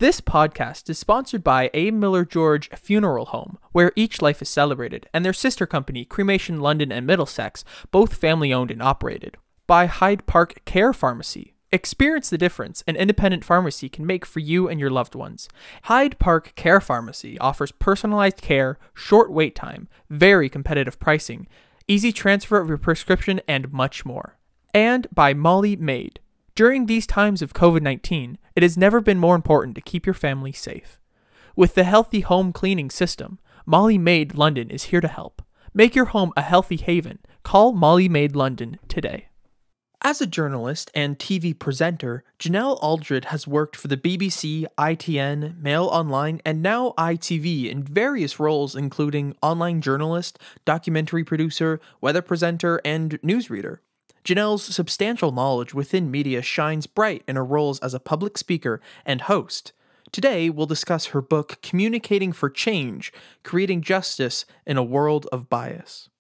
This podcast is sponsored by A. Miller George Funeral Home, where each life is celebrated, and their sister company, Cremation London and Middlesex, both family-owned and operated. By Hyde Park Care Pharmacy. Experience the difference an independent pharmacy can make for you and your loved ones. Hyde Park Care Pharmacy offers personalized care, short wait time, very competitive pricing, easy transfer of your prescription, and much more. And by Molly Maid. During these times of COVID-19, it has never been more important to keep your family safe. With the Healthy Home Cleaning System, Molly Maid London is here to help. Make your home a healthy haven. Call Molly Maid London today. As a journalist and TV presenter, Genelle Aldred has worked for the BBC, ITN, MailOnline, and now ITV in various roles including online journalist, documentary producer, weather presenter, and newsreader. Genelle's substantial knowledge within media shines bright in her roles as a public speaker and host. Today, we'll discuss her book, Communicating for Change, Creating Justice in a World of Bias.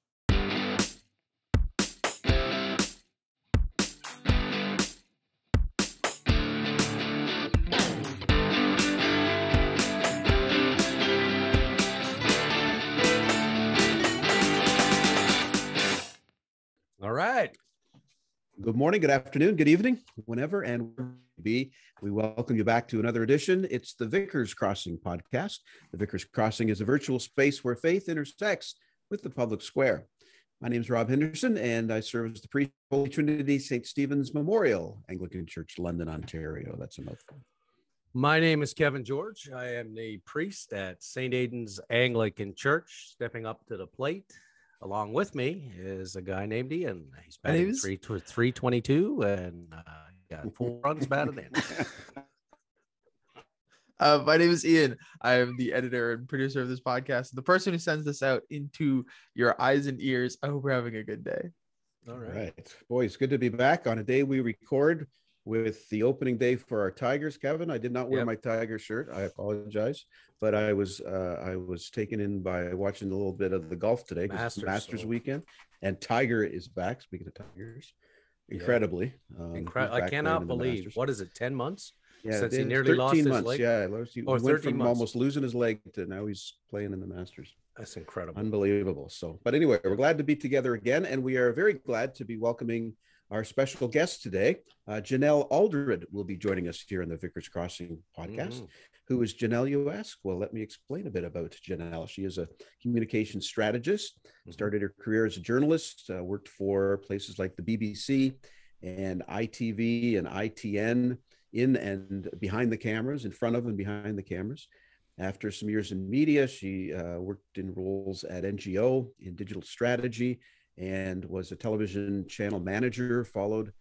All right. Good morning, good afternoon, good evening, whenever and wherever you be. We welcome you back to another edition. It's the Vicar's Crossing podcast. The Vicar's Crossing is a virtual space where faith intersects with the public square. My name is Rob Henderson, and I serve as the priest of Holy Trinity St. Stephen's Memorial, Anglican Church, London, Ontario. That's a mouthful. My name is Kevin George. I am the priest at St. Aidan's Anglican Church, stepping up to the plate. Along with me is a guy named Ian. He's batting 322 and got 4 runs batted in. My name is Ian. I am the editor and producer of this podcast, the person who sends this out into your eyes and ears. I hope we're having a good day. All right. Boy, it's good to be back on a day we record with the opening day for our Tigers. Kevin, I did not wear my Tiger shirt. I apologize, but I was taken in by watching a little bit of the golf today. Masters weekend, and Tiger is back. Speaking of Tigers, incredibly, I cannot believe. What is it? 10 months? Yeah, since he nearly lost his leg. Yeah, he went from almost losing his leg to now he's playing in the Masters. That's incredible, unbelievable. So, but anyway, we're glad to be together again, and we are very glad to be welcoming our special guest today. Genelle Aldred will be joining us here on the Vicar's Crossing podcast. Who is Genelle, you ask? Well, let me explain a bit about Genelle. She is a communication strategist, started her career as a journalist, worked for places like the BBC and ITV and ITN in and behind the cameras, in front of and behind the cameras. After some years in media, she worked in roles at NGO in digital strategy, and was a television channel manager, followed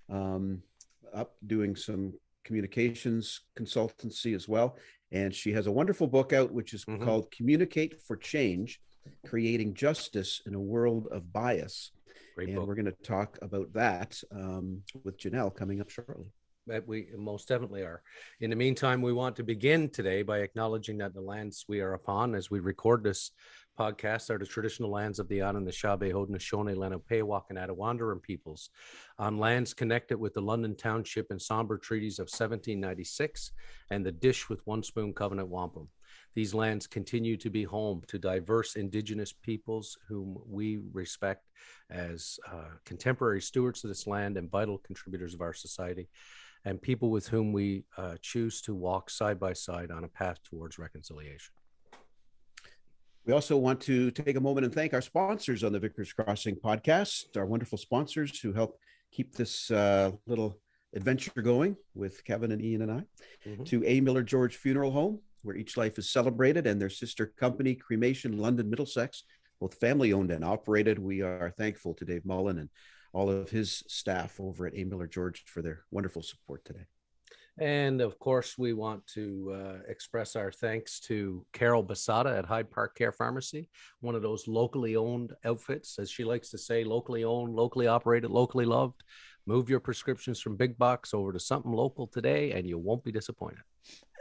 up doing some communications consultancy as well. And she has a wonderful book out, which is called Communicate for Change, Creating Justice in a World of Bias. Great book. We're going to talk about that with Genelle coming up shortly. We most definitely are. In the meantime, we want to begin today by acknowledging that the lands we are upon as we record this podcast are the traditional lands of the Anishinaabe, Haudenosaunee, Lenape, and Attawandaron peoples, on lands connected with the London Township and Sombre Treaties of 1796 and the Dish with One Spoon Covenant Wampum. These lands continue to be home to diverse Indigenous peoples whom we respect as contemporary stewards of this land and vital contributors of our society, and people with whom we choose to walk side by side on a path towards reconciliation. We also want to take a moment and thank our sponsors on the Vicar's Crossing podcast, our wonderful sponsors who help keep this little adventure going with Kevin and Ian and I. To A. Miller George Funeral Home, where each life is celebrated, and their sister company, Cremation London Middlesex, both family owned and operated. We are thankful to Dave Mullen and all of his staff over at A. Miller George for their wonderful support today. And of course, we want to express our thanks to Carol Basada at Hyde Park Care Pharmacy, one of those locally owned outfits, as she likes to say, locally owned, locally operated, locally loved. Move your prescriptions from big box over to something local today, and you won't be disappointed.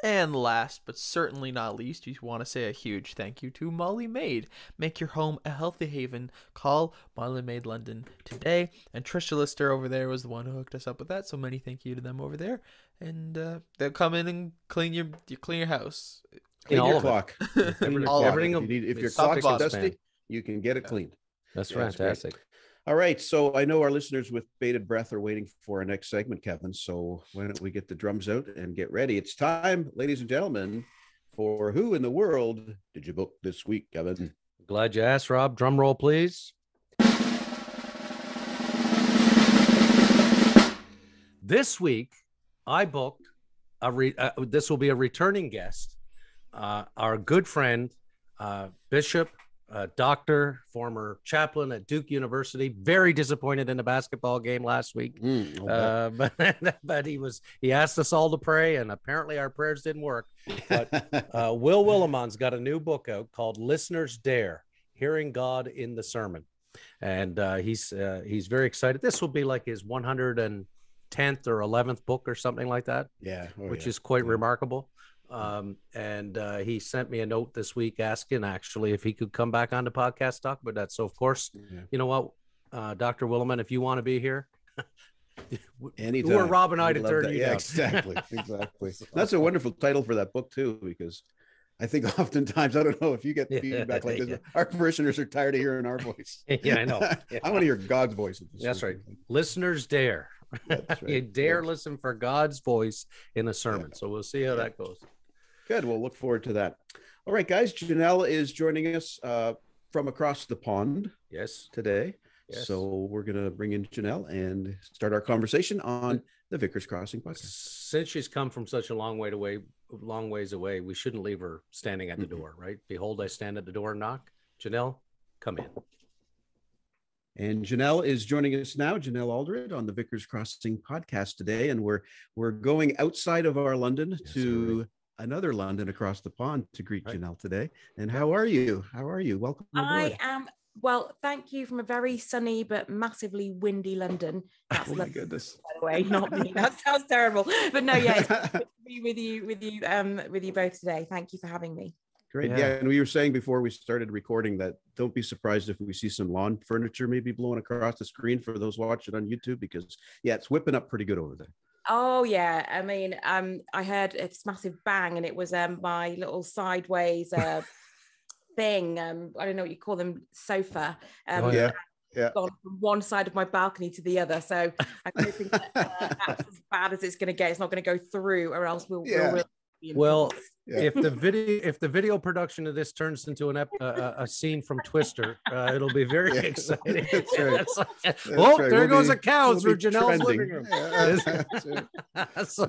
And last but certainly not least, we want to say a huge thank you to Molly Maid. Make your home a healthy haven. Call Molly Maid London today. And Trisha Lister over there was the one who hooked us up with that, so many thank you to them over there. and they'll come in and clean your house. Clean all your of it. clock. Clean your All clock. of it. If your it's top to clock's bottom. dusty, you can get it cleaned. That's Yeah, it's great. fantastic. All right. So I know our listeners with bated breath are waiting for our next segment, Kevin. So why don't we get the drums out and get ready? It's time, ladies and gentlemen, for Who in the World Did You Book This Week, Kevin? Glad you asked, Rob. Drum roll, please. This week, I booked this will be a returning guest, our good friend, Bishop, doctor, former chaplain at Duke University. Very disappointed in the basketball game last week, but he asked us all to pray, and apparently our prayers didn't work. But Will Willimon's got a new book out called Listeners Dare: Hearing God in the Sermon, and he's very excited. This will be like his 110th or 11th book or something like that. Yeah, which is quite remarkable. And he sent me a note this week asking actually if he could come back on the podcast, talk about that. So of course, you know what, Dr. Willimon, if you want to be here, anytime. Who are Rob and I to turn you down? Exactly. That's a wonderful title for that book too, because I think oftentimes, I don't know if you get feedback like this, our parishioners are tired of hearing our voice. Yeah, I know. Yeah. I want to hear God's voice. That's right. Listeners dare. That's right. You dare listen for God's voice in a sermon. So we'll see how that goes. Good. We'll look forward to that. All right, guys. Janelle is joining us from across the pond. Yes. Today. Yes. So we're going to bring in Janelle and start our conversation on the Vickers Crossing podcast. Since she's come from such a long ways away, we shouldn't leave her standing at the door, right? Behold, I stand at the door and knock. Janelle, come in. And Genelle is joining us now, Genelle Aldred, on the Vickers Crossing podcast today. And we're going outside of our London to another London across the pond to greet Genelle today. And how are you? Welcome aboard. I am well, thank you, from a very sunny but massively windy London. That's my goodness. By the way, not me. That sounds terrible. But no, yeah, it's good to be with you both today. Thank you for having me. Great. Yeah. And we were saying before we started recording that don't be surprised if we see some lawn furniture maybe blowing across the screen for those watching on YouTube, because it's whipping up pretty good over there. Oh yeah. I mean, I heard this massive bang, and it was my little sideways thing. I don't know what you call them, sofa. Gone from one side of my balcony to the other. So I'm hoping that that's as bad as it's going to get. It's not going to go through, or else we'll if the video production of this turns into a scene from Twister, it'll be very exciting. That's right. There goes a cow through Janelle's living room. So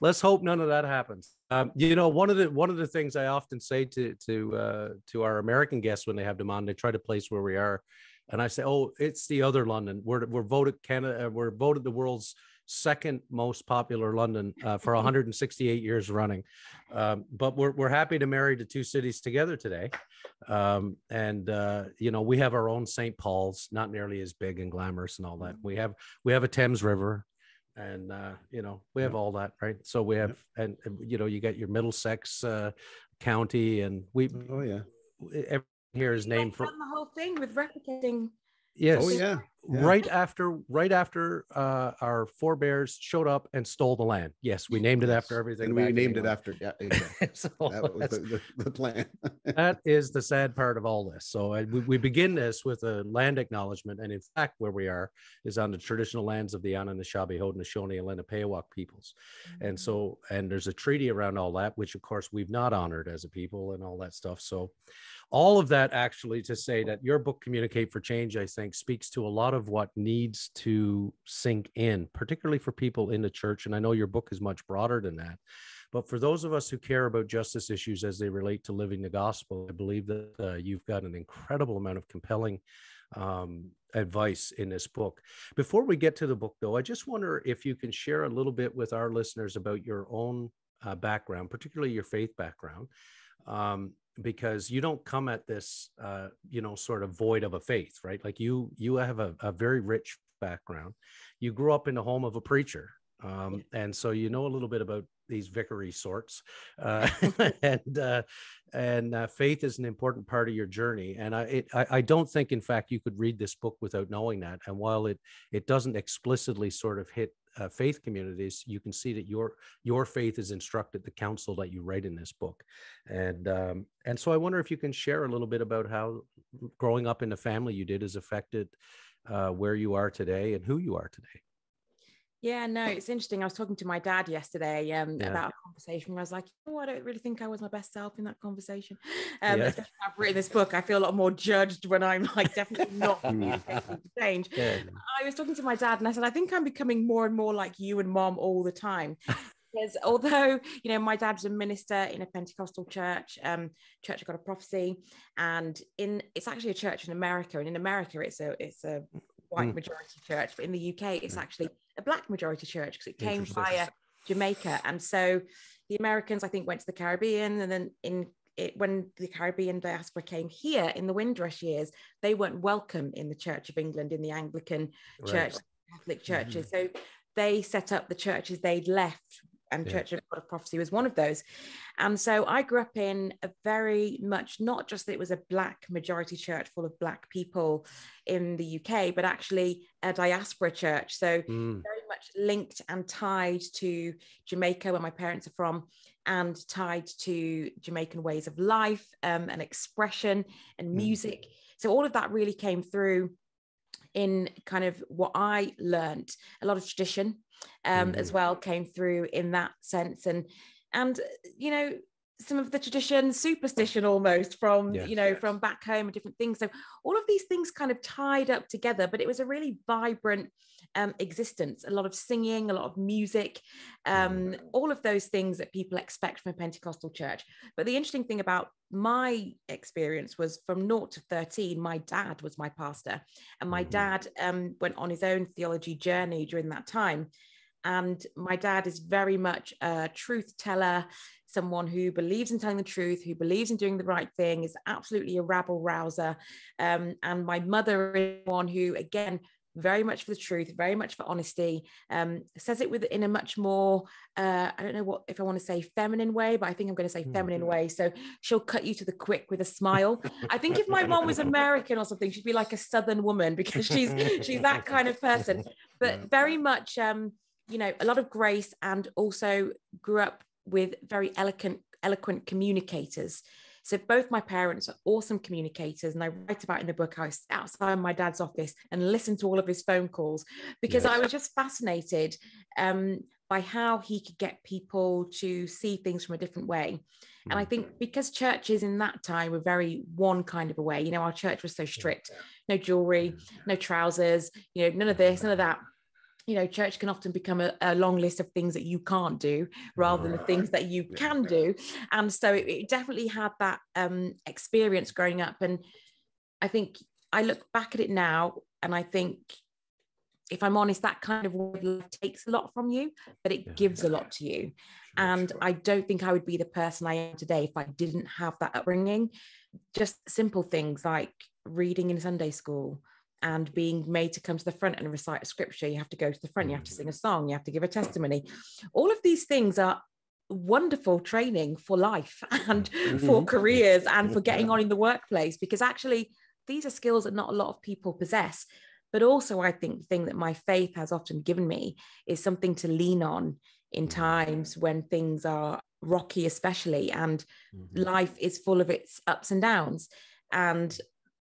let's hope none of that happens. One of the things I often say to our American guests when they have them on, they try to place where we are, and I say, "Oh, it's the other London. We're voted the world's second most popular London for 168 years running, but we're happy to marry the two cities together today, and we have our own St. Paul's, not nearly as big and glamorous and all that. We have a Thames River, and we have all that, right? So we have, and you got your Middlesex county, and everything here is named for the whole thing with replicating. Yes. Oh yeah. Right after our forebears showed up and stole the land. Yes, we named it after everything. And we named it after. Yeah, exactly. So that was the plan. That is the sad part of all this. So we begin this with a land acknowledgement, and in fact, where we are is on the traditional lands of the Anishinaabe, Haudenosaunee, and Lenapehoik peoples, and there's a treaty around all that, which of course we've not honored as a people, and all that stuff. So all of that actually to say that your book, Communicate for Change, I think speaks to a lot of what needs to sink in, particularly for people in the church. And I know your book is much broader than that, but for those of us who care about justice issues as they relate to living the gospel, I believe that you've got an incredible amount of compelling advice in this book. Before we get to the book, though, I just wonder if you can share a little bit with our listeners about your own background, particularly your faith background. Because you don't come at this, sort of void of a faith, right? Like you have a very rich background. You grew up in the home of a preacher. And so you know a little bit about these vicary sorts. And faith is an important part of your journey. And I don't think, in fact, you could read this book without knowing that. And while it doesn't explicitly sort of hit faith communities, you can see that your faith is instructed the counsel that you write in this book. And so I wonder if you can share a little bit about how growing up in the family you did has affected where you are today and who you are today. Yeah, no, it's interesting. I was talking to my dad yesterday about a conversation where I was like, I don't really think I was my best self in that conversation. Especially when I've written this book, I feel a lot more judged when I'm like definitely not communicating to change. Yeah. I was talking to my dad and I said, I think I'm becoming more and more like you and Mom all the time. Because although, my dad's a minister in a Pentecostal church, Church of God of Prophecy, and it's actually a church in America, and in America it's a white majority church, but in the UK it's actually a black majority church because it came via Jamaica. And so the Americans, I think, went to the Caribbean, and then when the Caribbean diaspora came here in the Windrush years, they weren't welcome in the Church of England, in the Anglican church, Catholic churches. So they set up the churches they'd left, and Church of God of Prophecy was one of those. And so I grew up in a very much, not just that it was a black majority church full of black people in the UK, but actually a diaspora church. So very much linked and tied to Jamaica, where my parents are from, and tied to Jamaican ways of life and expression and music. So all of that really came through in kind of what I learned. A lot of tradition as well came through in that sense, and some of the tradition, superstition almost from from back home and different things. So all of these things kind of tied up together, but it was a really vibrant existence. A lot of singing, a lot of music, all of those things that people expect from a Pentecostal church. But the interesting thing about my experience was from 0 to 13, my dad was my pastor, and my dad went on his own theology journey during that time. And my dad is very much a truth teller, someone who believes in telling the truth, who believes in doing the right thing, is absolutely a rabble rouser. And my mother is one who, again, very much for the truth, very much for honesty, says it in a much more, I don't know if I want to say feminine way, but I think I'm going to say feminine way. So she'll cut you to the quick with a smile. I think if my mom was American or something, she'd be like a Southern woman, because she's that kind of person. But very much, a lot of grace, and also grew up with very eloquent communicators. So both my parents are awesome communicators, and I write about in the book, I was outside my dad's office and listened to all of his phone calls, because I was just fascinated by how he could get people to see things from a different way. And I think because churches in that time were very one kind of a way, our church was so strict, no jewelry, no trousers, none of this, none of that. Church can often become a long list of things that you can't do rather than the things that you can do. And so it definitely had that experience growing up. And I think I look back at it now, and I think, if I'm honest, that kind of life takes a lot from you, but it gives a lot to you. And I don't think I would be the person I am today if I didn't have that upbringing. Just simple things like reading in Sunday school, and being made to come to the front and recite a scripture. You have to go to the front, you have to sing a song, you have to give a testimony. All of these things are wonderful training for life and for careers and for getting on in the workplace, because actually these are skills that not a lot of people possess. But also, I think the thing that my faith has often given me is something to lean on in times when things are rocky, especially, and life is full of its ups and downs. And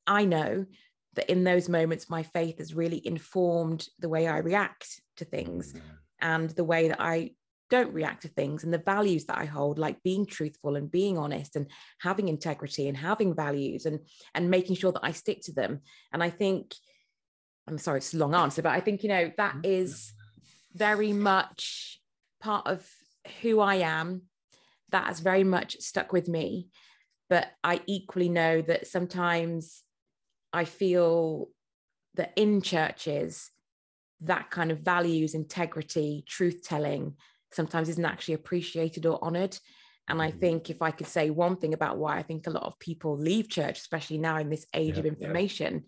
I know that in those moments, my faith has really informed the way I react to things, and the way that I don't react to things, and the values that I hold, like being truthful and being honest and having integrity and having values, and making sure that I stick to them. And I think, I'm sorry, it's a long answer, but I think, that is very much part of who I am. That has very much stuck with me. But I equally know that sometimes I feel that in churches, that kind of values, integrity, truth-telling sometimes isn't actually appreciated or honored. And I think if I could say one thing about why I think a lot of people leave church, especially now in this age of information,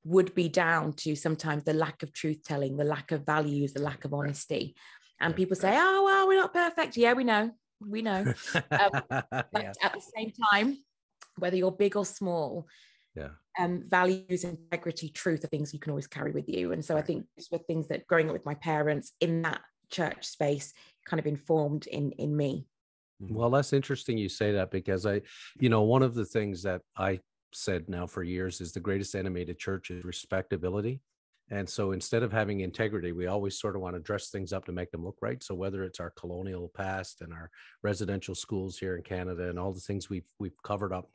would be down to sometimes the lack of truth-telling, the lack of values, the lack of honesty. And people say, oh, well, we're not perfect. Yeah, we know. But at the same time, whether you're big or small, values, integrity, truth are things you can always carry with you. And so I think these were things that growing up with my parents in that church space kind of informed in me. Well, that's interesting you say that, because one of the things that I said now for years is the greatest enemy to church is respectability. And so instead of having integrity, we always sort of want to dress things up to make them look right. So whether it's our colonial past and our residential schools here in Canada and all the things we've covered up,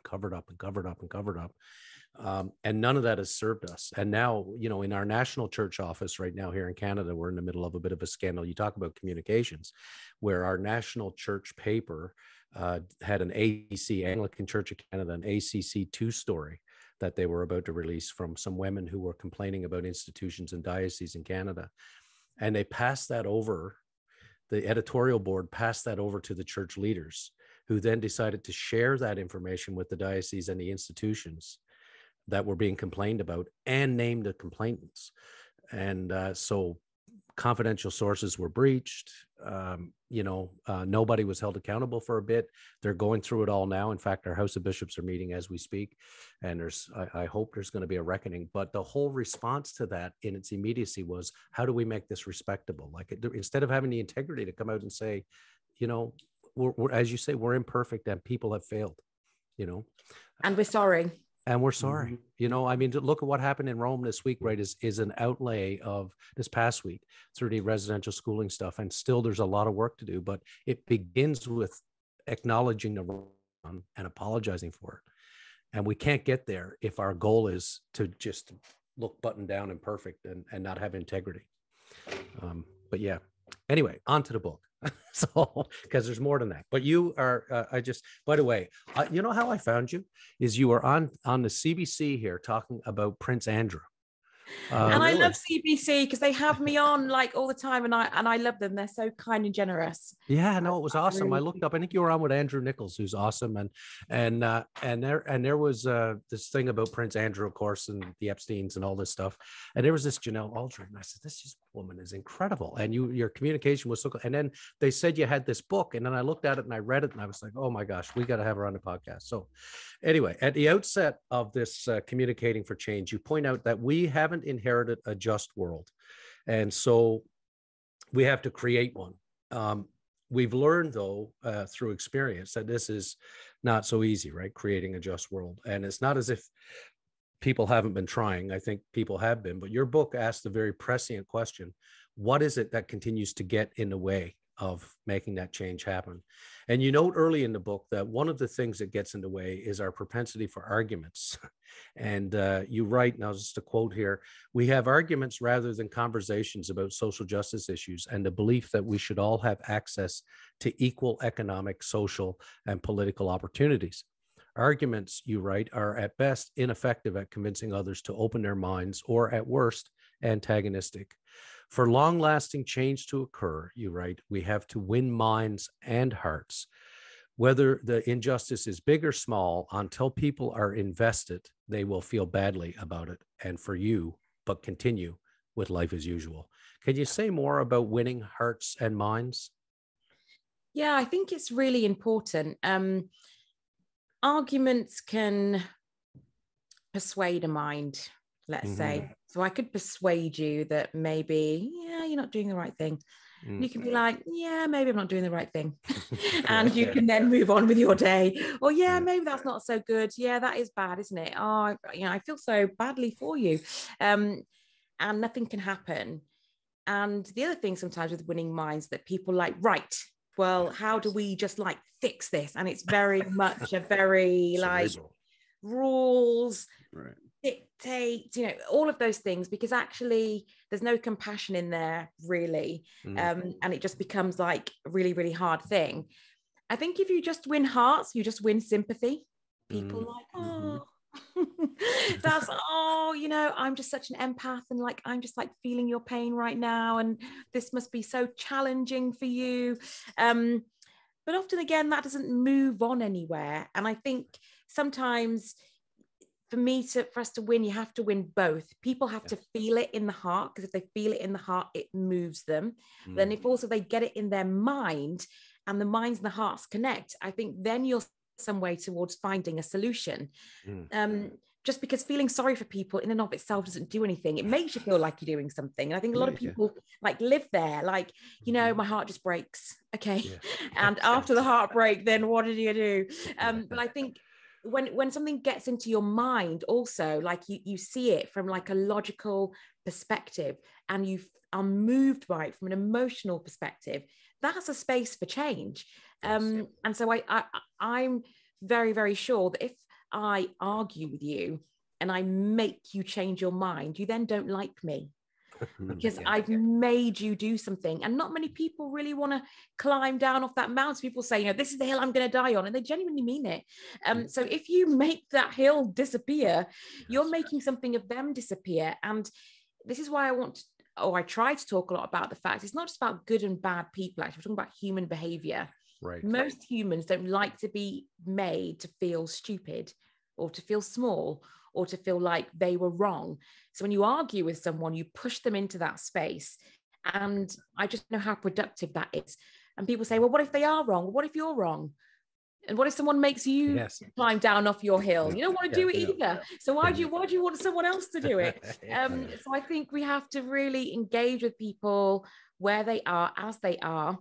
and none of that has served us. And now, in our national church office right now here in Canada, we're in the middle of a bit of a scandal. You talk about communications, where our national church paper had an ACC, Anglican Church of Canada, an ACC2 story that they were about to release from some women who were complaining about institutions and dioceses in Canada. And they passed that over, the editorial board passed that over to the church leaders, who then decided to share that information with the diocese and the institutions that were being complained about and named the complainants. And so confidential sources were breached. Nobody was held accountable for a bit. They're going through it all now. In fact, our House of Bishops are meeting as we speak, and I hope there's going to be a reckoning. But the whole response to that in its immediacy was, how do we make this respectable? Like, instead of having the integrity to come out and say, we're, as you say, we're imperfect and people have failed, and we're sorry. And we're sorry. Look at what happened in Rome this week, right? Is an outlay of this past week through the residential schooling stuff. And still there's a lot of work to do, but it begins with acknowledging the wrong and apologizing for it. And we can't get there if our goal is to just look buttoned down and perfect and not have integrity. But yeah, anyway, on to the book. So, because there's more than that, but you are, by the way, you know how I found you is you were on the CBC here talking about Prince Andrew. And I love CBC because they have me on like all the time, and I love them. They're so kind and generous. Yeah, no, it was awesome. I looked up. I think you were on with Andrew Nichols, who's awesome, and there was this thing about Prince Andrew, of course, and the Epsteins and all this stuff. And there was this Genelle Aldred, and I said, this woman is incredible. And your communication was so good. And then they said you had this book, and then I looked at it and I read it, and I was like, oh my gosh, we got to have her on the podcast. So, anyway, at the outset of this communicating for change, you point out that we haven't inherited a just world, and so we have to create one. We've learned, though, through experience, that this is not so easy, right? Creating a just world, and it's not as if people haven't been trying. I think people have been, but your book asked a very prescient question: what is it that continues to get in the way of making that change happen? And you note early in the book that one of the things that gets in the way is our propensity for arguments. And you write, now just a quote here, we have arguments rather than conversations about social justice issues and the belief that we should all have access to equal economic, social, and political opportunities. Arguments, you write, are at best ineffective at convincing others to open their minds, or at worst, antagonistic. For long-lasting change to occur, you write, we have to win minds and hearts. Whether the injustice is big or small, until people are invested, they will feel badly about it and for you, but continue with life as usual. Can you say more about winning hearts and minds? Yeah, I think it's really important. Arguments can persuade a mind, let's say. So I could persuade you that maybe, you're not doing the right thing. You can be like, maybe I'm not doing the right thing. And you can then move on with your day. Or, maybe that's not so good. Yeah, that is bad, isn't it? Oh, I feel so badly for you. And nothing can happen. And the other thing sometimes with winning minds that people like, right, well, how do we just like fix this? And it's very much a very like rules, right, dictate, all of those things, because actually there's no compassion in there really. And it just becomes like a really, really hard thing. I think if you just win hearts, you just win sympathy. People like, that's, I'm just such an empath, and like, I'm just like feeling your pain right now. And this must be so challenging for you. But often again, that doesn't move on anywhere. And I think sometimes for us to win, you have to win both. People have to feel it in the heart, because if they feel it in the heart, it moves them. Then if also they get it in their mind, and the minds and the hearts connect, I think then you're some way towards finding a solution. just because feeling sorry for people in and of itself doesn't do anything. It makes you feel like you're doing something. And I think a lot of people like live there, like, you know, my heart just breaks. Okay. Yeah. And after the heartbreak, then what did you do? But I think when something gets into your mind also, like you see it from like a logical perspective and you are moved by it from an emotional perspective, that's a space for change. And so I'm very, very sure that if I argue with you and I make you change your mind, you then don't like me because I've made you do something. And not many people really want to climb down off that mountain. People say, you know, this is the hill I'm going to die on, and they genuinely mean it. So if you make that hill disappear, you're making something of them disappear. And this is why I try to talk a lot about the fact it's not just about good and bad people. Actually, we're talking about human behavior. Right. Most humans don't like to be made to feel stupid or to feel small or to feel like they were wrong. So when you argue with someone, you push them into that space. And I just know how productive that is. And people say, well, what if they are wrong? What if you're wrong? And what if someone makes you climb down off your hill? You don't want to do it either. So why do you want someone else to do it? So I think we have to really engage with people where they are, as they are.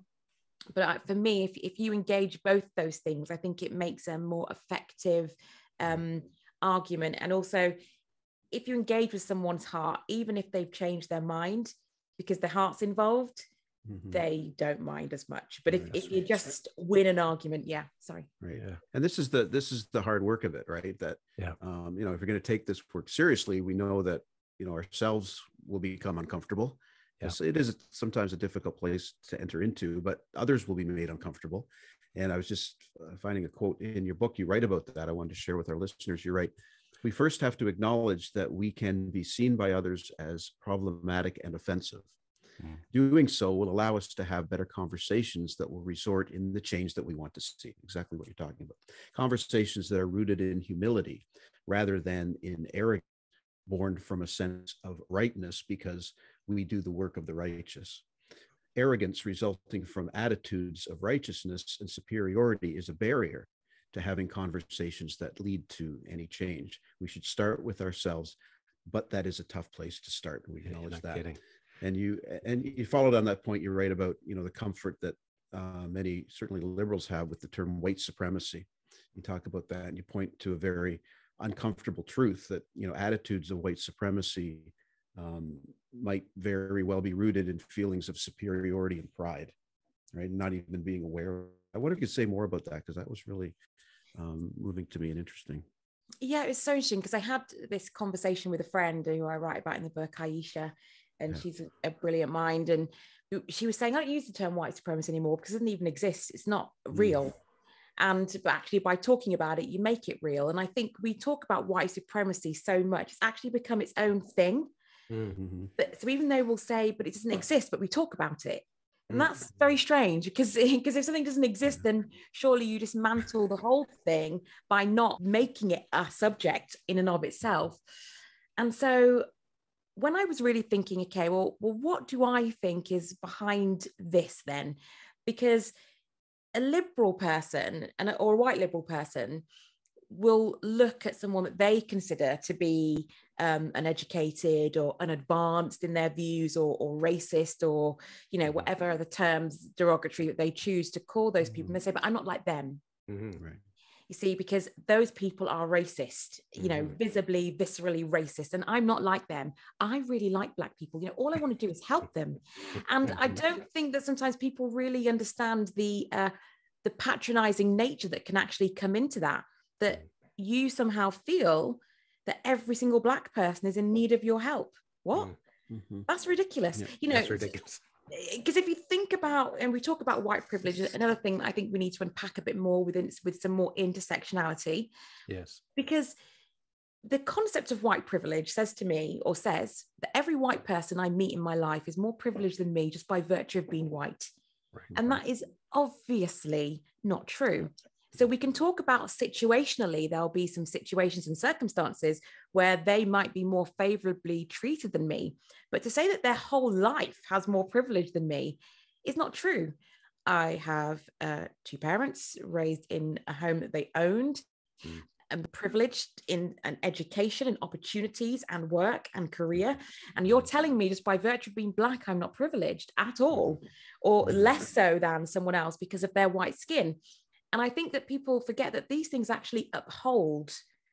But for me, if you engage both those things, I think it makes a more effective argument. And also, if you engage with someone's heart, even if they've changed their mind, because the heart's involved, they don't mind as much. But if you just win an argument, and this is the hard work of it, right? That you know, if you're going to take this work seriously, we know that, you know, ourselves will become uncomfortable. It is sometimes a difficult place to enter into, but others will be made uncomfortable. And I was just finding a quote in your book. You write about that. I wanted to share with our listeners. You write, we first have to acknowledge that we can be seen by others as problematic and offensive. Doing so will allow us to have better conversations that will result in the change that we want to see. Exactly what you're talking about. Conversations that are rooted in humility rather than in arrogance, born from a sense of rightness because we do the work of the righteous. Arrogance resulting from attitudes of righteousness and superiority is a barrier to having conversations that lead to any change. We should start with ourselves, but that is a tough place to start. We acknowledge that. Kidding. And you followed on that point. You're right about, you know, the comfort that many, certainly liberals, have with the term white supremacy. You talk about that, and you point to a very uncomfortable truth that, you know, attitudes of white supremacy might very well be rooted in feelings of superiority and pride, right? Not even being aware. I wonder if you could say more about that, because that was really moving to me and interesting. Yeah, it's so interesting because I had this conversation with a friend who I write about in the book, Aisha, and she's a brilliant mind. And she was saying, I don't use the term white supremacy anymore because it doesn't even exist. It's not real. But actually, by talking about it, you make it real. And I think we talk about white supremacy so much, it's actually become its own thing. So even though we'll say, but it doesn't exist, but we talk about it. And that's very strange because if something doesn't exist, then surely you dismantle the whole thing by not making it a subject in and of itself. And so when I was really thinking, okay, well, what do I think is behind this then? Because a liberal person or a white liberal person will look at someone that they consider to be uneducated or unadvanced in their views or racist or, you know, whatever are the terms derogatory that they choose to call those people. And they say, but I'm not like them. Right. You see, because those people are racist, you know, visibly, viscerally racist. And I'm not like them. I really like Black people. You know, all I want to do is help them. And I don't think that sometimes people really understand the patronizing nature that can actually come into that you somehow feel that every single Black person is in need of your help. What? That's ridiculous. Yeah, you know, that's ridiculous. Because if you think about, and we talk about white privilege, another thing I think we need to unpack a bit more with some more intersectionality. Yes. Because the concept of white privilege says that every white person I meet in my life is more privileged than me just by virtue of being white. Right. And that is obviously not true. So we can talk about situationally, there'll be some situations and circumstances where they might be more favorably treated than me. But to say that their whole life has more privilege than me is not true. I have 2 parents raised in a home that they owned. privileged in an education and opportunities and work and career. And you're telling me just by virtue of being Black, I'm not privileged at all, or less so than someone else because of their white skin. And I think that people forget that these things actually uphold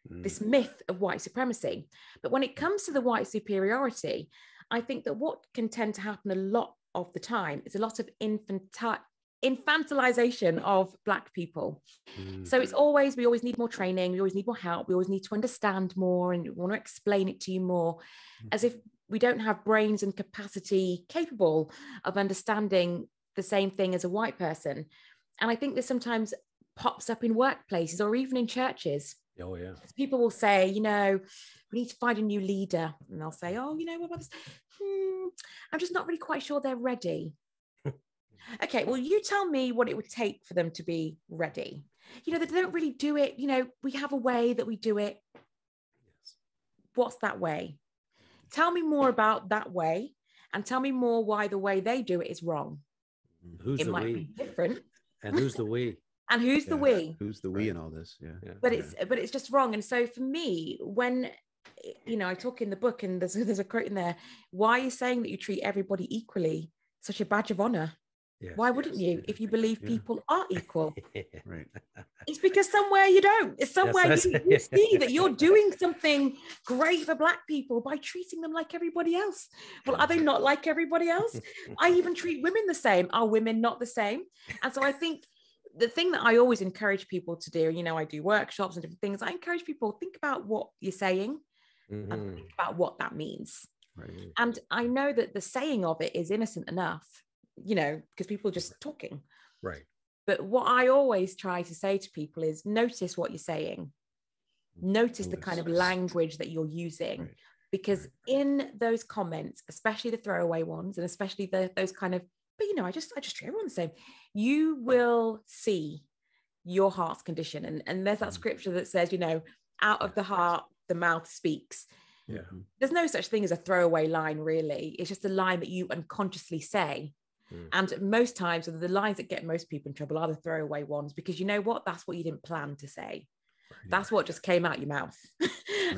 this myth of white supremacy. But when it comes to the white superiority, I think that what can tend to happen a lot of the time is a lot of infantilization of Black people. So it's always, we always need more training, we always need more help, we always need to understand more and we want to explain it to you more, as if we don't have brains and capacity capable of understanding the same thing as a white person. And I think this sometimes pops up in workplaces or even in churches. Oh, yeah. People will say, you know, we need to find a new leader. And they'll say, oh, you know, what about this? I'm just not really quite sure they're ready. Okay, well, you tell me what it would take for them to be ready. You know, they don't really do it. You know, we have a way that we do it. Yes. What's that way? Tell me more about that way and tell me more why the way they do it is wrong. Who's the we? Be different. And who's the we? And who's the we? Who's the we in all this? Yeah. But it's just wrong. And so for me, when, you know, I talk in the book and there's a quote in there, why are you saying that you treat everybody equally? Such a badge of honor. Yes, why wouldn't you if you believe people are equal? Right. It's because somewhere you don't. It's somewhere you see that you're doing something great for Black people by treating them like everybody else. Well, are they not like everybody else? I even treat women the same. Are women not the same? And so I think the thing that I always encourage people to do, you know, I do workshops and different things. I encourage people, think about what you're saying and think about what that means. Right. And I know that the saying of it is innocent enough, you know, because people are just talking. Right. But what I always try to say to people is notice what you're saying. Notice the kind of language that you're using. Right. Because in those comments, especially the throwaway ones, and especially those kind of, but you know, I just treat everyone the same. You will see your heart's condition. And there's that scripture that says, you know, out of the heart, the mouth speaks. Yeah. There's no such thing as a throwaway line, really. It's just a line that you unconsciously say. And most times the lines that get most people in trouble are the throwaway ones, because you know what? That's what you didn't plan to say. Right. That's what just came out your mouth. Right.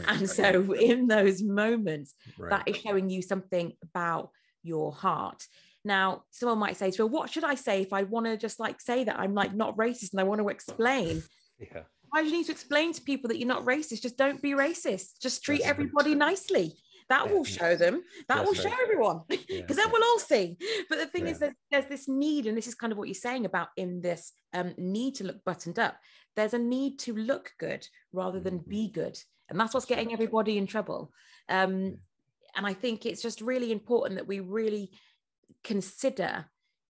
And so in those moments, that is showing you something about your heart. Now, someone might say, well, what should I say if I want to just like say that I'm like not racist and I want to explain? Yeah. Why do you need to explain to people that you're not racist? Just don't be racist. Just treat everybody nicely. That will show them. That will show everyone, because then we'll all see. But the thing is that there's this need, and this is kind of what you're saying about in this need to look buttoned up. There's a need to look good rather than be good. And that's what's getting everybody in trouble. And I think it's just really important that we really consider,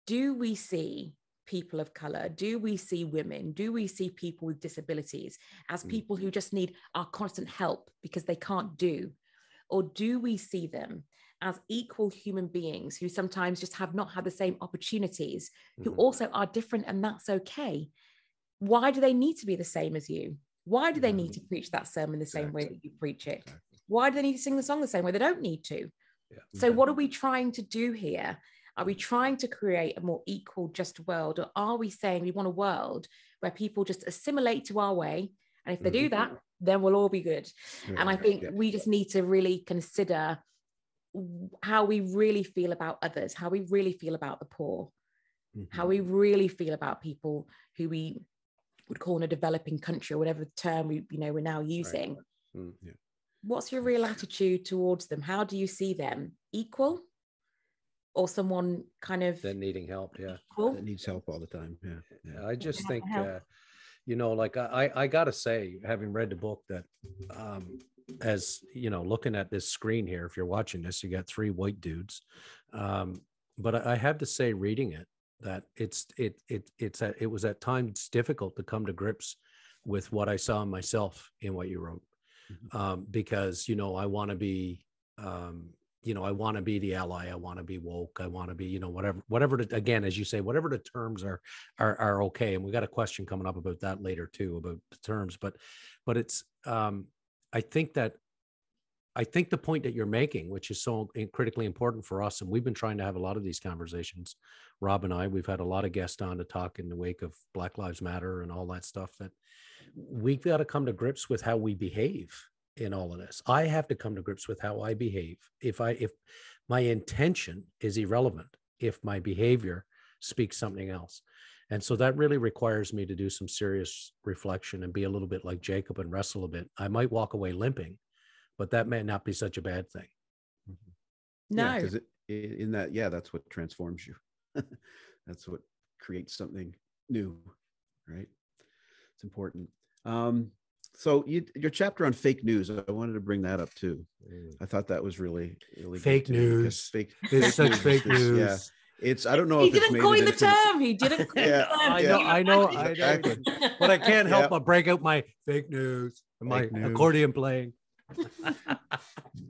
do we see people of color? Do we see women? Do we see people with disabilities as people who just need our constant help because they can't do? Or do we see them as equal human beings who sometimes just have not had the same opportunities, who also are different, and that's okay? Why do they need to be the same as you? Why do they need to preach that sermon the same way that you preach it? Why do they need to sing the song the same way? They don't need to. So what are we trying to do here? Are we trying to create a more equal, just world? Or are we saying we want a world where people just assimilate to our way? And if they do that, then we'll all be good. And I think we just need to really consider how we really feel about others, how we really feel about the poor, how we really feel about people who we would call in a developing country, or whatever term we're now using. What's your real attitude towards them? How do you see them? Equal? Or someone kind of that needing help? That needs help all the time. I just think you know, like I gotta say, having read the book, that as you know, looking at this screen here, if you're watching this, you got three white dudes, but I have to say, reading it, that it was at times difficult to come to grips with what I saw myself in what you wrote, because you know, I want to be I want to be the ally. I want to be woke. I want to be, whatever, again, as you say, whatever the terms are okay. And we got a question coming up about that later too, about the terms, but it's, I think the point that you're making, which is so critically important for us, and we've been trying to have a lot of these conversations, Rob and I, we've had a lot of guests on to talk in the wake of Black Lives Matter and all that stuff, that we've got to come to grips with how we behave in all of this. I have to come to grips with how I behave. If my intention is irrelevant, if my behavior speaks something else. And so that really requires me to do some serious reflection and be a little bit like Jacob and wrestle a bit. I might walk away limping, but that may not be such a bad thing. No, because that's what transforms you. That's what creates something new, right? It's important. So your chapter on fake news, I wanted to bring that up too. I thought that was really fake good news. It's such fake news. Yeah. It's, I don't know he if it's didn't made coin it the into- term. He didn't coin the term. I know. Exactly. But I can't help Yeah. but break out my fake news, my Fake news. accordion playing.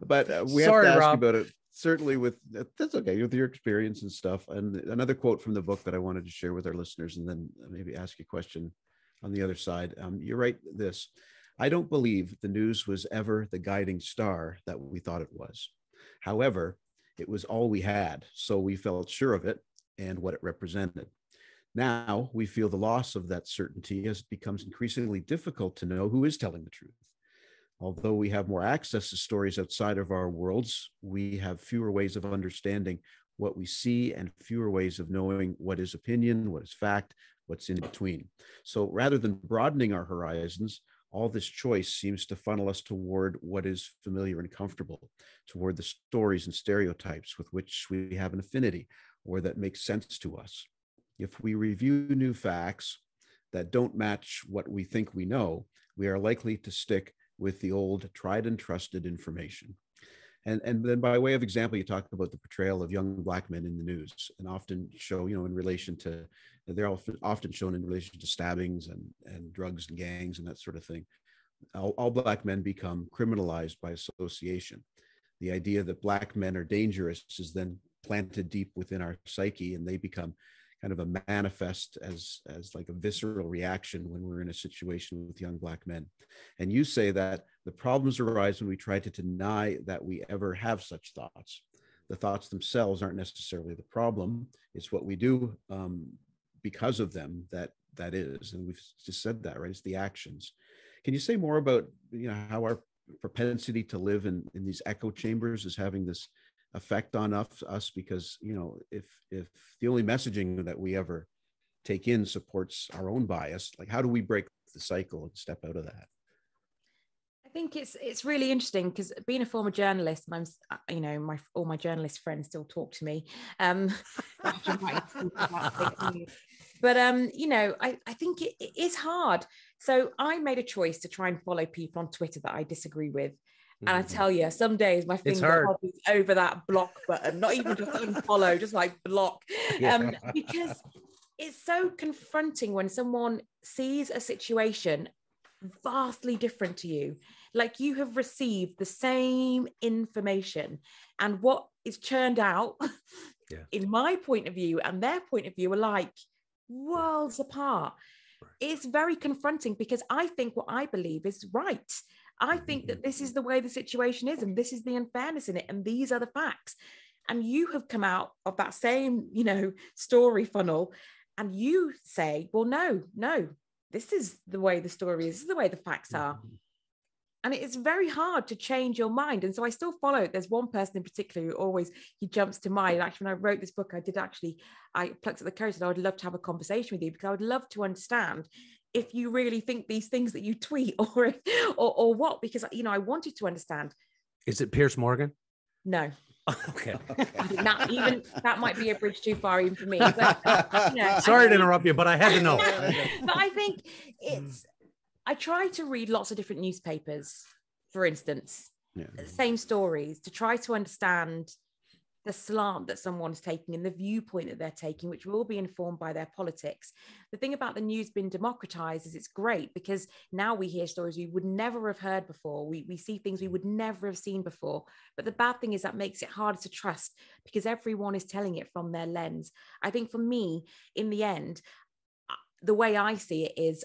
But we Sorry, have to ask Rob. you about it. Certainly, that's okay with your experience and stuff. And another quote from the book that I wanted to share with our listeners, and then maybe ask you a question on the other side. You write this: I don't believe the news was ever the guiding star that we thought it was. However, it was all we had, so we felt sure of it and what it represented. Now we feel the loss of that certainty as it becomes increasingly difficult to know who is telling the truth. Although we have more access to stories outside of our worlds, we have fewer ways of understanding what we see and fewer ways of knowing what is opinion, what is fact, what's in between. So rather than broadening our horizons, all this choice seems to funnel us toward what is familiar and comfortable, toward the stories and stereotypes with which we have an affinity or that make sense to us. If we review new facts that don't match what we think we know, we are likely to stick with the old tried and trusted information. And then by way of example, you talk about the portrayal of young Black men in the news, and often show, in relation to, they're often shown in relation to stabbings and drugs and gangs and that sort of thing. All Black men become criminalized by association. The idea that Black men are dangerous is then planted deep within our psyche, and they become kind of a manifest as like a visceral reaction when we're in a situation with young Black men. And you say that the problems arise when we try to deny that we ever have such thoughts. The thoughts themselves aren't necessarily the problem. It's what we do because of them that is. And we've just said that, right? It's the actions. Can you say more about how our propensity to live in these echo chambers is having this effect on us? Because if the only messaging that we ever take in supports our own bias, like how do we break the cycle and step out of that? I think it's really interesting because being a former journalist, and I'm all my journalist friends still talk to me. But I think it is hard. So I made a choice to try and follow people on Twitter that I disagree with. And I tell you, some days my finger hovers over that block button, not even just unfollow, just like block. Because it's so confronting when someone sees a situation vastly different to you. Like you have received the same information, and what is churned out, in my point of view and their point of view, are like worlds apart. It's very confronting because I think what I believe is right. I think that this is the way the situation is, and this is the unfairness in it, and these are the facts. And you have come out of that same, story funnel, and you say, well, no, this is the way the story is, this is the way the facts are. And it is very hard to change your mind. And so I still follow it. There's one person in particular who he jumps to mind. And actually, when I wrote this book, I plucked at the courage and I would love to have a conversation with you, because I would love to understand if you really think these things that you tweet or what, because, I wanted to understand. Is it Piers Morgan? No. Okay. I think that might be a bridge too far even for me. But, Sorry to interrupt you, but I had to know. But I think I try to read lots of different newspapers, for instance, same stories, to try to understand the slant that someone's taking and the viewpoint that they're taking, which will be informed by their politics. The thing about the news being democratized is it's great because now we hear stories we would never have heard before. We see things we would never have seen before. But the bad thing is that makes it harder to trust because everyone is telling it from their lens. I think for me, in the end, the way I see it is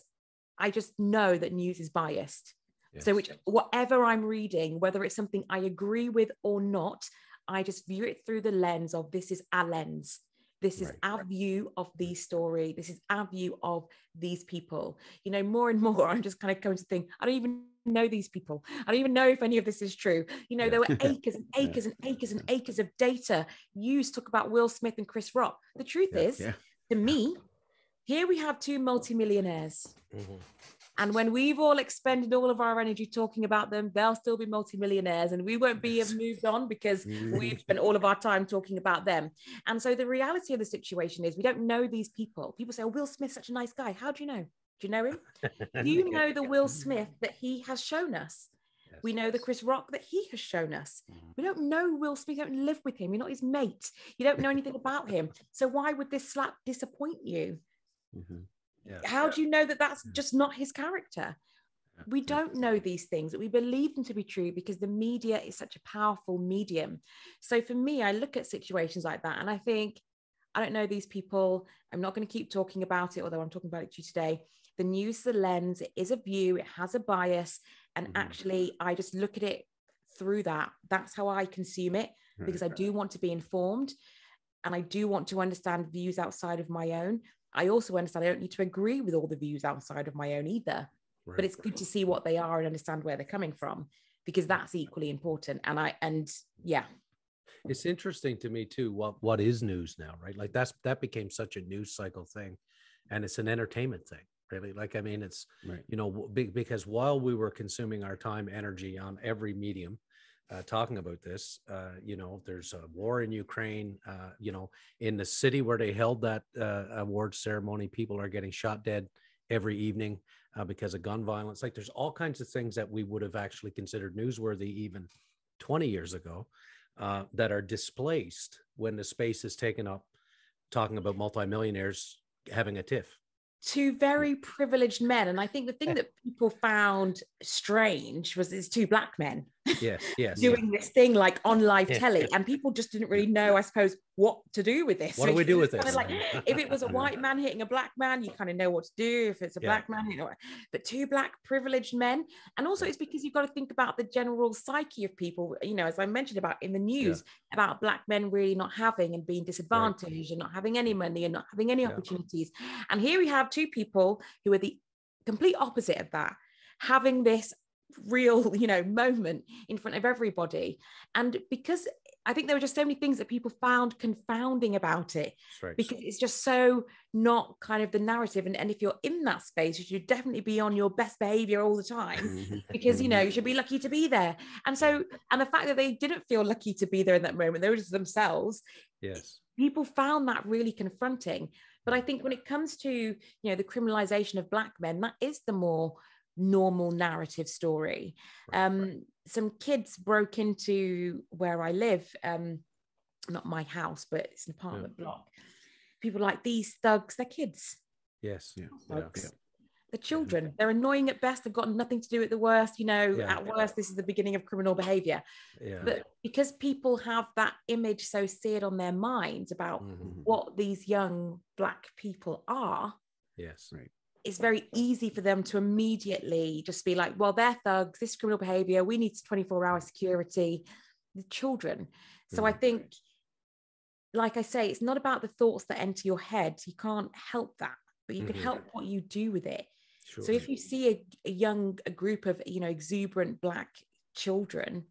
I just know that news is biased. Yes. So whatever I'm reading, whether it's something I agree with or not, I just view it through the lens of this is a lens. This is our view of the story. This is our view of these people. You know, more and more, I'm just kind of coming to think, I don't even know these people. I don't even know if any of this is true. You know, there were acres and acres and acres and acres of data used to talk about Will Smith and Chris Rock. The truth is, to me, here we have two multimillionaires. And when we've all expended all of our energy talking about them, they'll still be multimillionaires, and we won't be have moved on because we've spent all of our time talking about them. And so the reality of the situation is we don't know these people. People say, oh, Will Smith's such a nice guy. How do you know? Do you know him? Do you know the Will Smith that he has shown us? We know the Chris Rock that he has shown us. We don't know Will Smith. You don't live with him. You're not his mate. You don't know anything about him. So why would this slap disappoint you? How do you know that that's just not his character? We don't know these things, but we believe them to be true because the media is such a powerful medium. So for me, I look at situations like that and I think, I don't know these people. I'm not going to keep talking about it, although I'm talking about it to you today. The news is a lens, it is a view, it has a bias. And actually, I just look at it through that. That's how I consume it, because I do want to be informed and I do want to understand views outside of my own. I also understand I don't need to agree with all the views outside of my own either, but it's good to see what they are and understand where they're coming from, because that's equally important. And it's interesting to me too, what is news now, right? Like that became such a news cycle thing, and it's an entertainment thing, really. Like, I mean, it's, you know, because while we were consuming our time, energy on every medium, talking about this, you know, there's a war in Ukraine, you know, in the city where they held that award ceremony, people are getting shot dead every evening because of gun violence. Like, there's all kinds of things that we would have actually considered newsworthy even 20 years ago that are displaced when the space is taken up talking about multimillionaires having a tiff. Two very privileged men. And I think the thing that people found strange was these two black men doing this thing like on live telly, and people just didn't really know, I suppose, what to do with this. What do we do with this? Kind of like, if it was a white man hitting a black man, you kind of know what to do. If it's a black man, you know, but two black privileged men. And also it's because you've got to think about the general psyche of people, you know, as I mentioned about in the news, about black men really not having and being disadvantaged and not having any money and not having any opportunities. And here we have two people who are the complete opposite of that, having this real, you know, moment in front of everybody. And because I think there were just so many things that people found confounding about it, because it's just so not kind of the narrative. And if you're in that space, you should definitely be on your best behavior all the time, because, you know, you should be lucky to be there. And so, and the fact that they didn't feel lucky to be there in that moment, they were just themselves. People found that really confronting. But I think when it comes to, you know, the criminalization of black men, that is the more normal narrative story. Some kids broke into where I live, not my house, but it's an apartment block. People like these thugs, they're kids. The children, they're annoying at best. They've got nothing to do at the worst. You know, at worst, this is the beginning of criminal behavior. But because people have that image so seared on their minds about what these young black people are, it's very easy for them to immediately just be like, well, they're thugs, this criminal behavior, we need 24-hour security, the children. So I think, like I say, it's not about the thoughts that enter your head. You can't help that, but you can help what you do with it. So if you see a group of, you know, exuberant black children,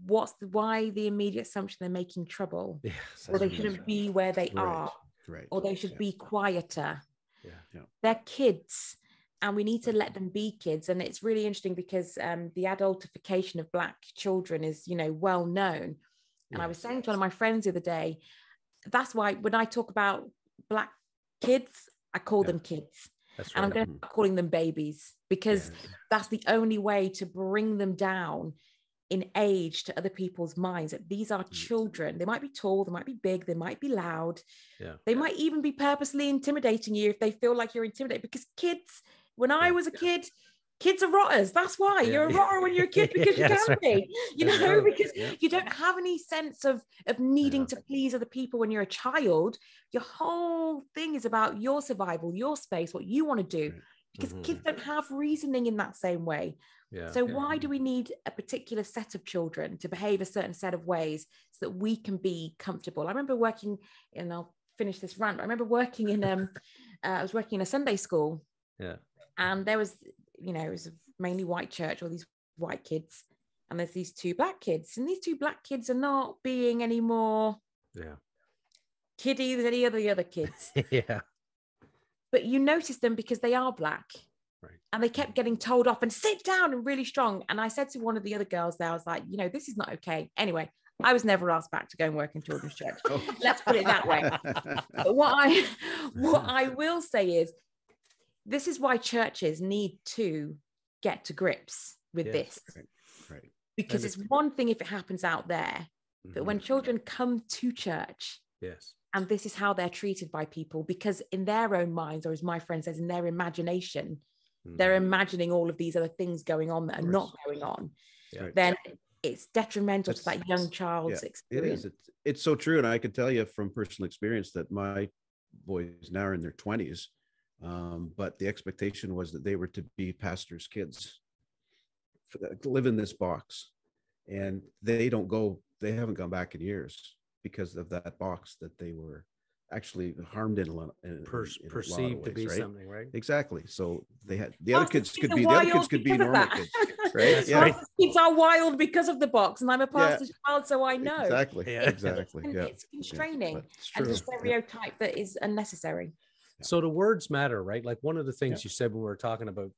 why the immediate assumption they're making trouble, or they shouldn't be where they are, or they should be quieter. They're kids, and we need to let them be kids. And it's really interesting because the adultification of black children is, you know, well known. And I was saying to one of my friends the other day, that's why when I talk about black kids, I call them kids. And I'm going to start calling them babies, because that's the only way to bring them down in age to other people's minds, that these are children. They might be tall, they might be big, they might be loud. They might even be purposely intimidating you if they feel like you're intimidated, because kids, when I was a kid, kids are rotters. That's why you're a rotter when you're a kid, because you can be, you know, because you don't have any sense of needing to please other people when you're a child. Your whole thing is about your survival, your space, what you want to do. because kids don't have reasoning in that same way. So why do we need a particular set of children to behave a certain set of ways so that we can be comfortable? I remember working, and I'll finish this rant. I remember working in I was working in a Sunday school. And there was, you know, it was a mainly white church, all these white kids, and there's these two black kids, and these two black kids are not being any more kiddie than any of the other kids. But you notice them because they are black. And they kept getting told off and sit down and really strong. And I said to one of the other girls there, I was like, you know, this is not okay. Anyway, I was never asked back to go and work in children's church. Let's put it that way. But what I will say is, this is why churches need to get to grips with this. Because it's one thing if it happens out there, but when children come to church, and this is how they're treated by people, because in their own minds, or as my friend says, in their imagination, they're imagining all of these other things going on that are not going on, then it's detrimental to that young child's experience. It is. It's so true. And I can tell you from personal experience that my boys now are in their 20s, but the expectation was that they were to be pastors' kids, live in this box. And they haven't gone back in years because of that box that they were actually harmed in a lot perceived to be something, right? Exactly. So they had the other kids could be normal kids, right? Kids are wild because of the box, and I'm a pastor's child, so I know. Exactly. It's constraining, and it's a stereotype that is unnecessary. So the words matter, right? Like one of the things you said when we were talking about,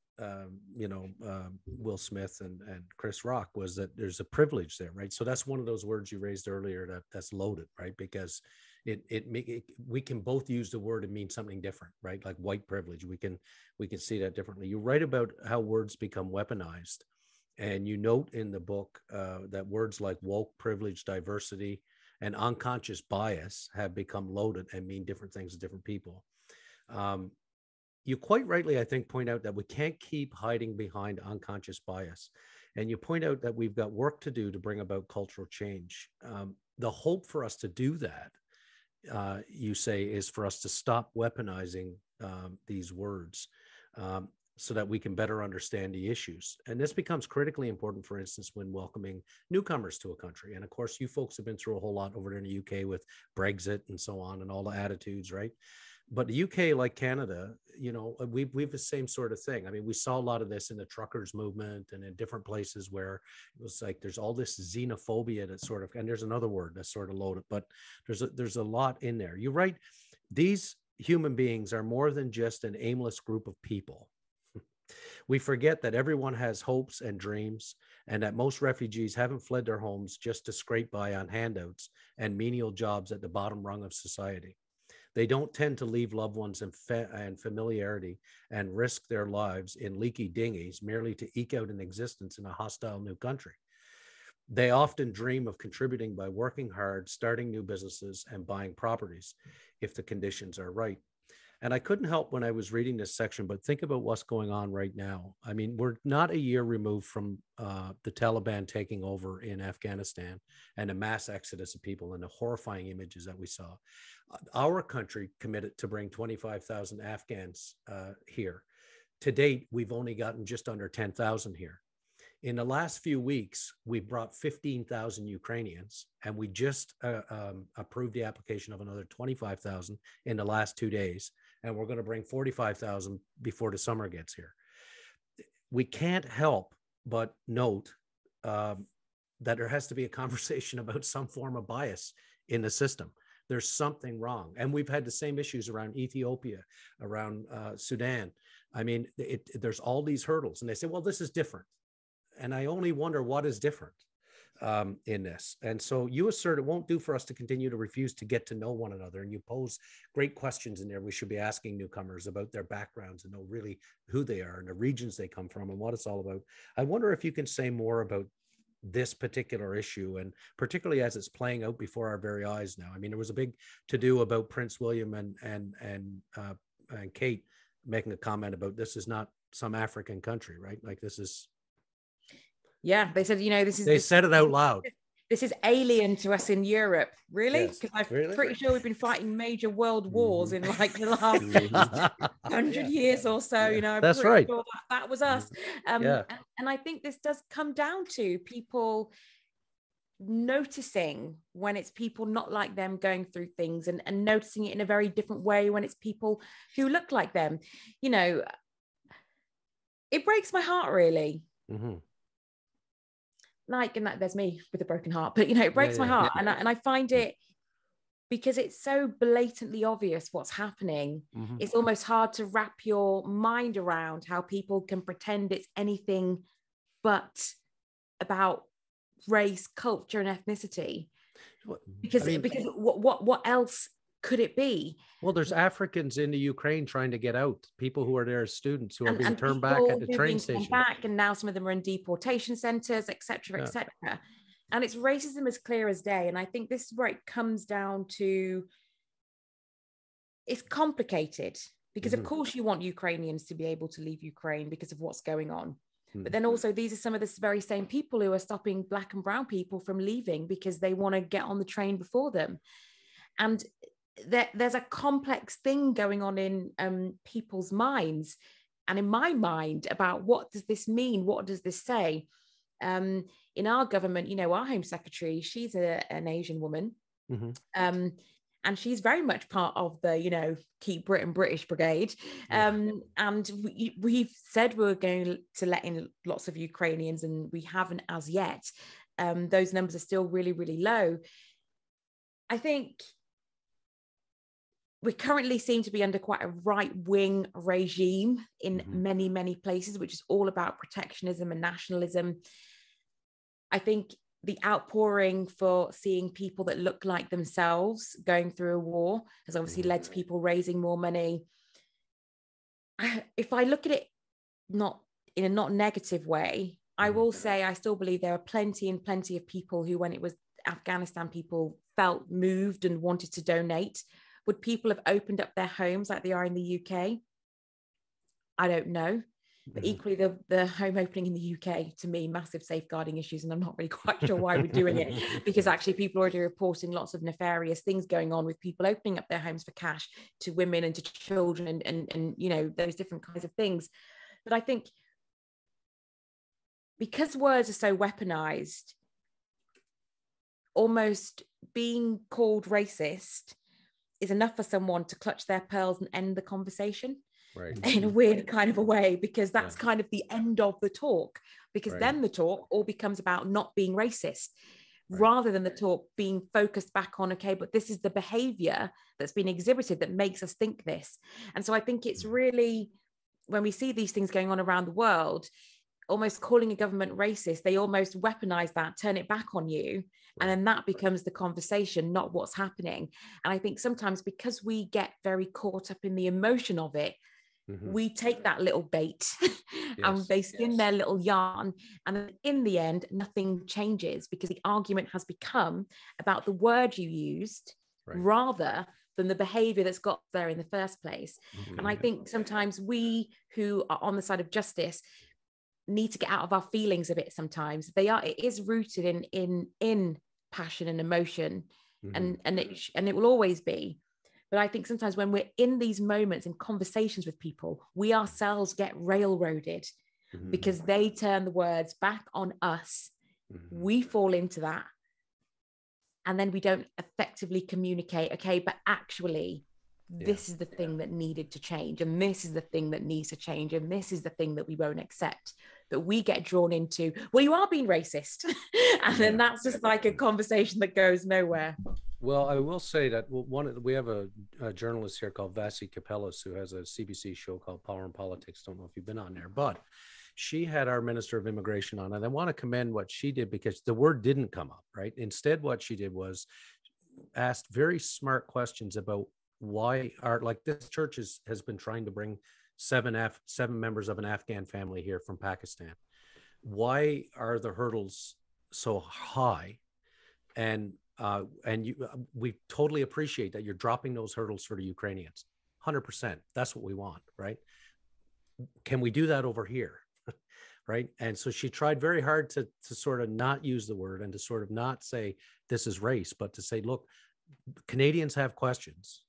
Will Smith and Chris Rock, was that there's a privilege there, right? So that's one of those words you raised earlier that's loaded, right? Because we can both use the word and mean something different, right? Like white privilege, we can see that differently. You write about how words become weaponized, and you note in the book that words like woke, privilege, diversity, and unconscious bias have become loaded and mean different things to different people. You quite rightly, I think, point out that we can't keep hiding behind unconscious bias. And you point out that we've got work to do to bring about cultural change. The hope for us to do that, you say, is for us to stop weaponizing these words so that we can better understand the issues. And this becomes critically important, for instance, when welcoming newcomers to a country. And of course, you folks have been through a whole lot over there in the UK with Brexit and so on, and all the attitudes, right? But the UK, like Canada, you know, we've the same sort of thing. I mean, we saw a lot of this in the truckers movement and in different places where it was like there's all this xenophobia that sort of, and there's another word that's sort of loaded, but there's a lot in there. You're right. These human beings are more than just an aimless group of people. We forget that everyone has hopes and dreams, and that most refugees haven't fled their homes just to scrape by on handouts and menial jobs at the bottom rung of society. They don't tend to leave loved ones and familiarity and risk their lives in leaky dinghies merely to eke out an existence in a hostile new country. They often dream of contributing by working hard, starting new businesses, and buying properties if the conditions are right. And I couldn't help when I was reading this section, but think about what's going on right now. I mean, we're not a year removed from the Taliban taking over in Afghanistan and a mass exodus of people and the horrifying images that we saw. Our country committed to bring 25,000 Afghans here. To date, we've only gotten just under 10,000 here. In the last few weeks, we brought 15,000 Ukrainians, and we just approved the application of another 25,000 in the last 2 days. And we're going to bring 45,000 before the summer gets here. We can't help but note that there has to be a conversation about some form of bias in the system. There's something wrong. And we've had the same issues around Ethiopia, around Sudan. I mean, there's all these hurdles. And they say, well, this is different. And I only wonder what is different in this. And so you assert it won't do for us to continue to refuse to get to know one another. And you pose great questions in there. We should be asking newcomers about their backgrounds and know really who they are and the regions they come from and what it's all about. I wonder if you can say more about this particular issue, and particularly as it's playing out before our very eyes now. I mean, there was a big to-do about Prince William and Kate making a comment about this is not some African country, right? Like this is. Yeah, they said, you know, this is. They said it out loud. this is alien to us in Europe, really, because Yes, I'm pretty sure we've been fighting major world wars in like the last 100 years or so. You know, I'm That's pretty right. sure that was us. And I think this does come down to people noticing when it's people not like them going through things, and noticing it in a very different way when it's people who look like them. You know, it breaks my heart, really. Like, and that there's me with a broken heart, but you know, it breaks my heart. And I find it, because it's so blatantly obvious what's happening, it's almost hard to wrap your mind around how people can pretend it's anything but about race, culture, and ethnicity. Because what else could it be? Well, there's Africans in the Ukraine trying to get out. People who are there as students who are being turned back at the train station. And now some of them are in deportation centers, etc., etc. And it's racism as clear as day. And I think this is where it comes down to. It's complicated because, of course, you want Ukrainians to be able to leave Ukraine because of what's going on. But then also, these are some of the very same people who are stopping Black and brown people from leaving because they want to get on the train before them. And there's a complex thing going on in people's minds and in my mind about what does this mean? What does this say? In our government, you know, our Home Secretary, she's an Asian woman. And she's very much part of the, you know, Keep Britain British Brigade. And we've said we're going to let in lots of Ukrainians, and we haven't as yet. Those numbers are still really, really low. I think we currently seem to be under quite a right-wing regime in many, many places, which is all about protectionism and nationalism. I think the outpouring for seeing people that look like themselves going through a war has obviously led to people raising more money. If I look at it not in a not negative way, I will say I still believe there are plenty and plenty of people who, when it was Afghanistan, people felt moved and wanted to donate. Would people have opened up their homes like they are in the UK? I don't know. But equally, the home opening in the UK, to me, massive safeguarding issues. And I'm not really quite sure why we're doing it, because actually people are already reporting lots of nefarious things going on with people opening up their homes for cash to women and to children and you know, those different kinds of things. But I think because words are so weaponized, almost being called racist is enough for someone to clutch their pearls and end the conversation. In a weird kind of a way, because that's kind of the end of the talk, because then the talk all becomes about not being racist, rather than the talk being focused back on, okay, but this is the behavior that's been exhibited that makes us think this. And so I think it's really, when we see these things going on around the world, almost calling a government racist, they almost weaponize that, turn it back on you. And then that becomes the conversation, not what's happening. And I think sometimes because we get very caught up in the emotion of it, we take that little bait and they spin their little yarn. And then in the end, nothing changes, because the argument has become about the word you used rather than the behavior that's got there in the first place. And I think sometimes we who are on the side of justice need to get out of our feelings a bit sometimes. It is rooted in passion and emotion, and it will always be. But I think sometimes when we're in these moments in conversations with people, we ourselves get railroaded because they turn the words back on us. We fall into that. And then we don't effectively communicate, okay, but actually, this is the thing that needed to change. And this is the thing that needs to change. And this is the thing that we won't accept. But we get drawn into, well, you are being racist. And then that's just like a conversation that goes nowhere. Well, I will say that we have a journalist here called Vasi Kapelis, who has a CBC show called Power and Politics. Don't know if you've been on there, but she had our Minister of Immigration on, and I want to commend what she did, because the word didn't come up, right? Instead, what she did was asked very smart questions about why this church has been trying to bring seven members of an Afghan family here from Pakistan. Why are the hurdles so high? And we totally appreciate that you're dropping those hurdles for the Ukrainians. 100%. That's what we want, right? Can we do that over here? right? And so she tried very hard to sort of not use the word and to sort of not say this is race, but to say, look, Canadians have questions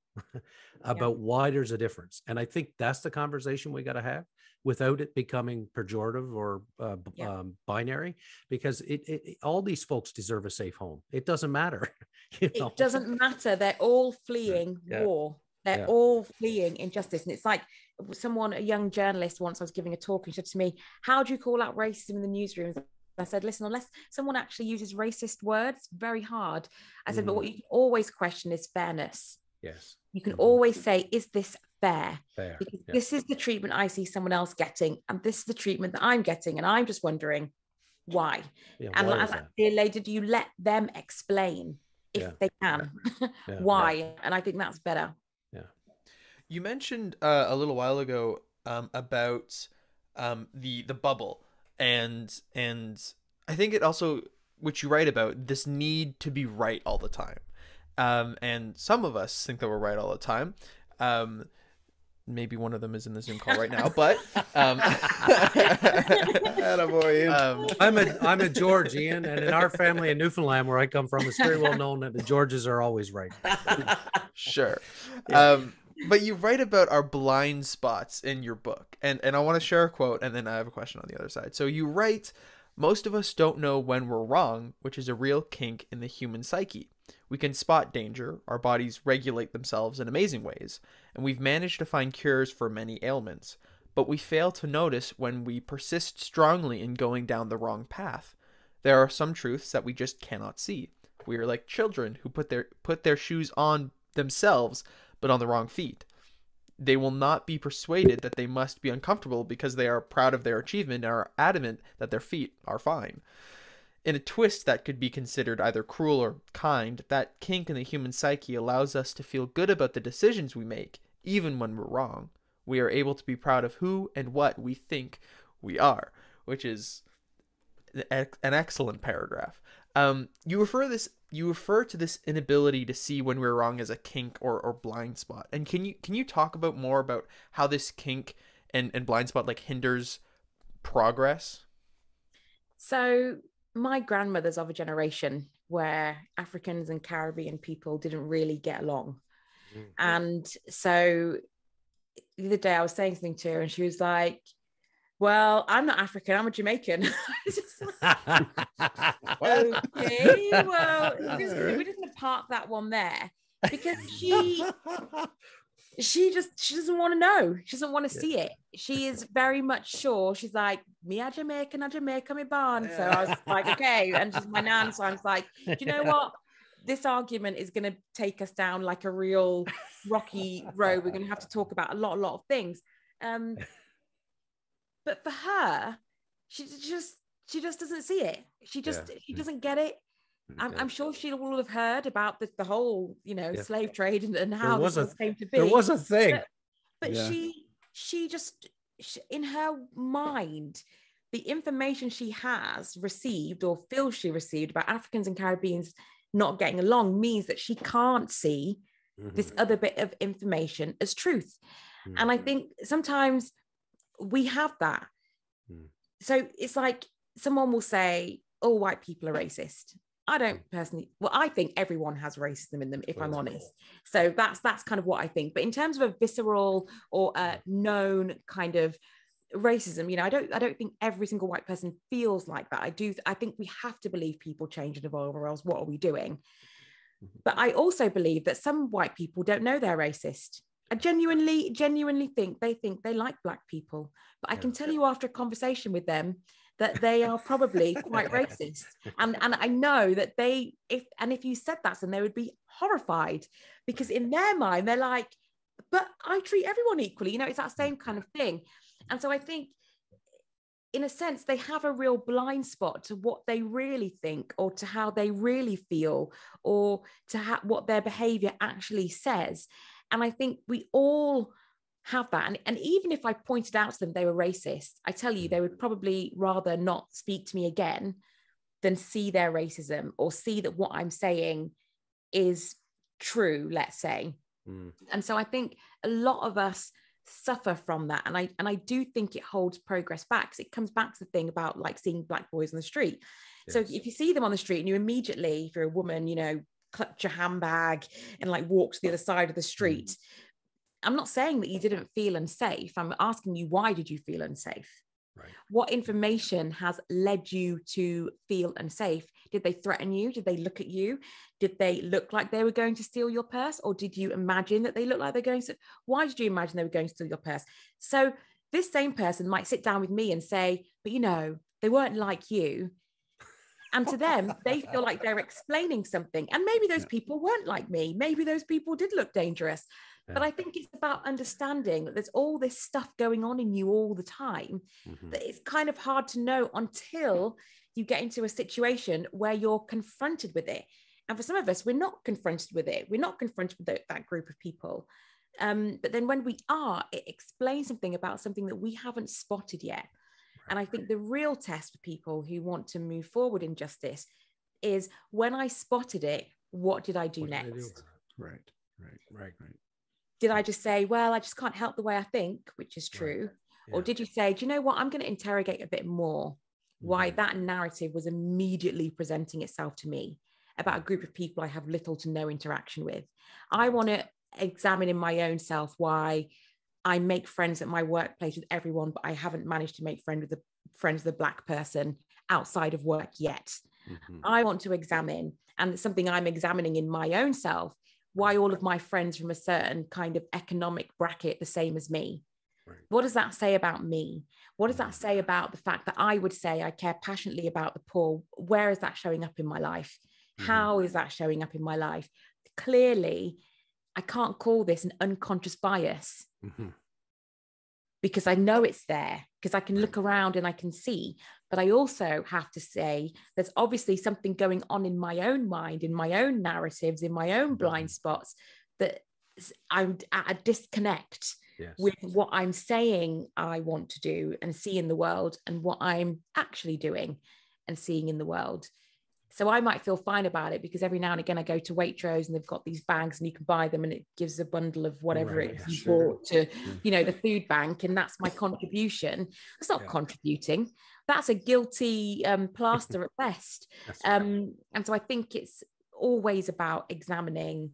about why there's a difference. And I think that's the conversation we got to have without it becoming pejorative or binary, because all these folks deserve a safe home. It doesn't matter. It doesn't matter. They're all fleeing war. They're all fleeing injustice. And it's like a young journalist once I was giving a talk, and she said to me, how do you call out racism in the newsrooms? I said, listen, unless someone actually uses racist words, very hard. I said, but what you can always question is fairness. Yes. You can always say, is this fair? Because yeah. this is the treatment I see someone else getting, and this is the treatment that I'm getting, and I'm just wondering why. Yeah, and why as a dear lady, do you let them explain if they can why? And I think that's better. You mentioned a little while ago about the bubble, and I think it also, which you write about, this need to be right all the time. And some of us think that we're right all the time. Maybe one of them is in the Zoom call right now, but I'm a George, Ian, and in our family in Newfoundland, where I come from, it's very well known that the Georges are always right. Sure. But you write about our blind spots in your book, and I want to share a quote, and then I have a question on the other side. So you write, most of us don't know when we're wrong, which is a real kink in the human psyche. We can spot danger, our bodies regulate themselves in amazing ways, and we've managed to find cures for many ailments. But we fail to notice when we persist strongly in going down the wrong path. There are some truths that we just cannot see. We are like children who put their shoes on themselves, but on the wrong feet. They will not be persuaded that they must be uncomfortable because they are proud of their achievement and are adamant that their feet are fine. In a twist that could be considered either cruel or kind, that kink in the human psyche allows us to feel good about the decisions we make, even when we're wrong. We are able to be proud of who and what we think we are, which is an excellent paragraph. You refer to this inability to see when we're wrong as a kink or blind spot. And can you talk about more about how this kink and blind spot like hinders progress? So my grandmother's of a generation where Africans and Caribbean people didn't really get along. And so the other day I was saying something to her and she was like, well, I'm not African, I'm a Jamaican. I was just like, okay, well, we're just going to park that one there, because she doesn't want to know. She doesn't want to see it. She is very much sure. She's like, me a Jamaican, me born. So I was like, okay. And she's my nan. So I was like, do you know what? This argument is going to take us down like a real rocky road. We're going to have to talk about a lot of things. But for her, she just doesn't see it. She doesn't get it. I'm sure she will have heard about the whole, slave trade and how this came to be. There was a thing. But she just, in her mind, the information she has received or feels she received about Africans and Caribbeans not getting along means that she can't see this other bit of information as truth. And I think sometimes we have that. So it's like someone will say, oh, white people are racist. I don't personally, I think everyone has racism in them, if I'm honest. So that's kind of what I think. But in terms of a visceral or a known kind of racism, I don't think every single white person feels like that. I think we have to believe people change and evolve, or else what are we doing? But I also believe that some white people don't know they're racist. I genuinely think they like Black people. But I can tell you after a conversation with them that they are probably quite racist. And I know that if you said that to them, they would be horrified, because in their mind, they're like, but I treat everyone equally. It's that same kind of thing. And so I think, in a sense, they have a real blind spot to what they really think, or to how they really feel, or to what their behavior actually says. And I think we all have that. And even if I pointed out to them they were racist, I tell you, they would probably rather not speak to me again than see their racism, or see that what I'm saying is true, let's say. And so I think a lot of us suffer from that. And I do think it holds progress back, because it comes back to the thing about like seeing black boys on the street. Yes. So if you see them on the street and you immediately, if you're a woman, you know, clutch your handbag and like walk to the other side of the street. I'm not saying that you didn't feel unsafe. I'm asking you, why did you feel unsafe? Right. What information has led you to feel unsafe? Did they threaten you? Did they look at you? Did they look like they were going to steal your purse? Or did you imagine that they looked like they're going to? Why did you imagine they were going to steal your purse? So this same person might sit down with me and say, but you know, they weren't like you. And to them, they feel like they're explaining something. And maybe those people weren't like me. Maybe those people did look dangerous. But I think it's about understanding that there's all this stuff going on in you all the time, that it's kind of hard to know until you get into a situation where you're confronted with it. And for some of us, we're not confronted with it. We're not confronted with that group of people. But then when we are, it explains something about something that we haven't spotted yet. And I think the real test for people who want to move forward in justice is, when I spotted it, what did I do next? Right. Did I just say, well, I just can't help the way I think, which is true? Right. Yeah. Or did you say, do you know what? I'm going to interrogate a bit more why that narrative was immediately presenting itself to me about a group of people I have little to no interaction with. I want to examine in my own self why I make friends at my workplace with everyone, but I haven't managed to make friends with a black person outside of work yet. I want to examine, and it's something I'm examining in my own self, why all of my friends from a certain kind of economic bracket the same as me. Right. What does that say about me? What does that say about the fact that I would say I care passionately about the poor? Where is that showing up in my life? How is that showing up in my life? Clearly, I can't call this an unconscious bias, because I know it's there, because I can look around and I can see. But I also have to say there's obviously something going on in my own mind, in my own narratives, in my own blind spots, that I'm at a disconnect with what I'm saying I want to do and see in the world, and what I'm actually doing and seeing in the world. So I might feel fine about it because every now and again I go to Waitrose and they've got these bags and you can buy them and it gives a bundle of whatever it is you bought to, you know, the food bank, and that's my contribution. It's not contributing. That's a guilty plaster at best. And so I think it's always about examining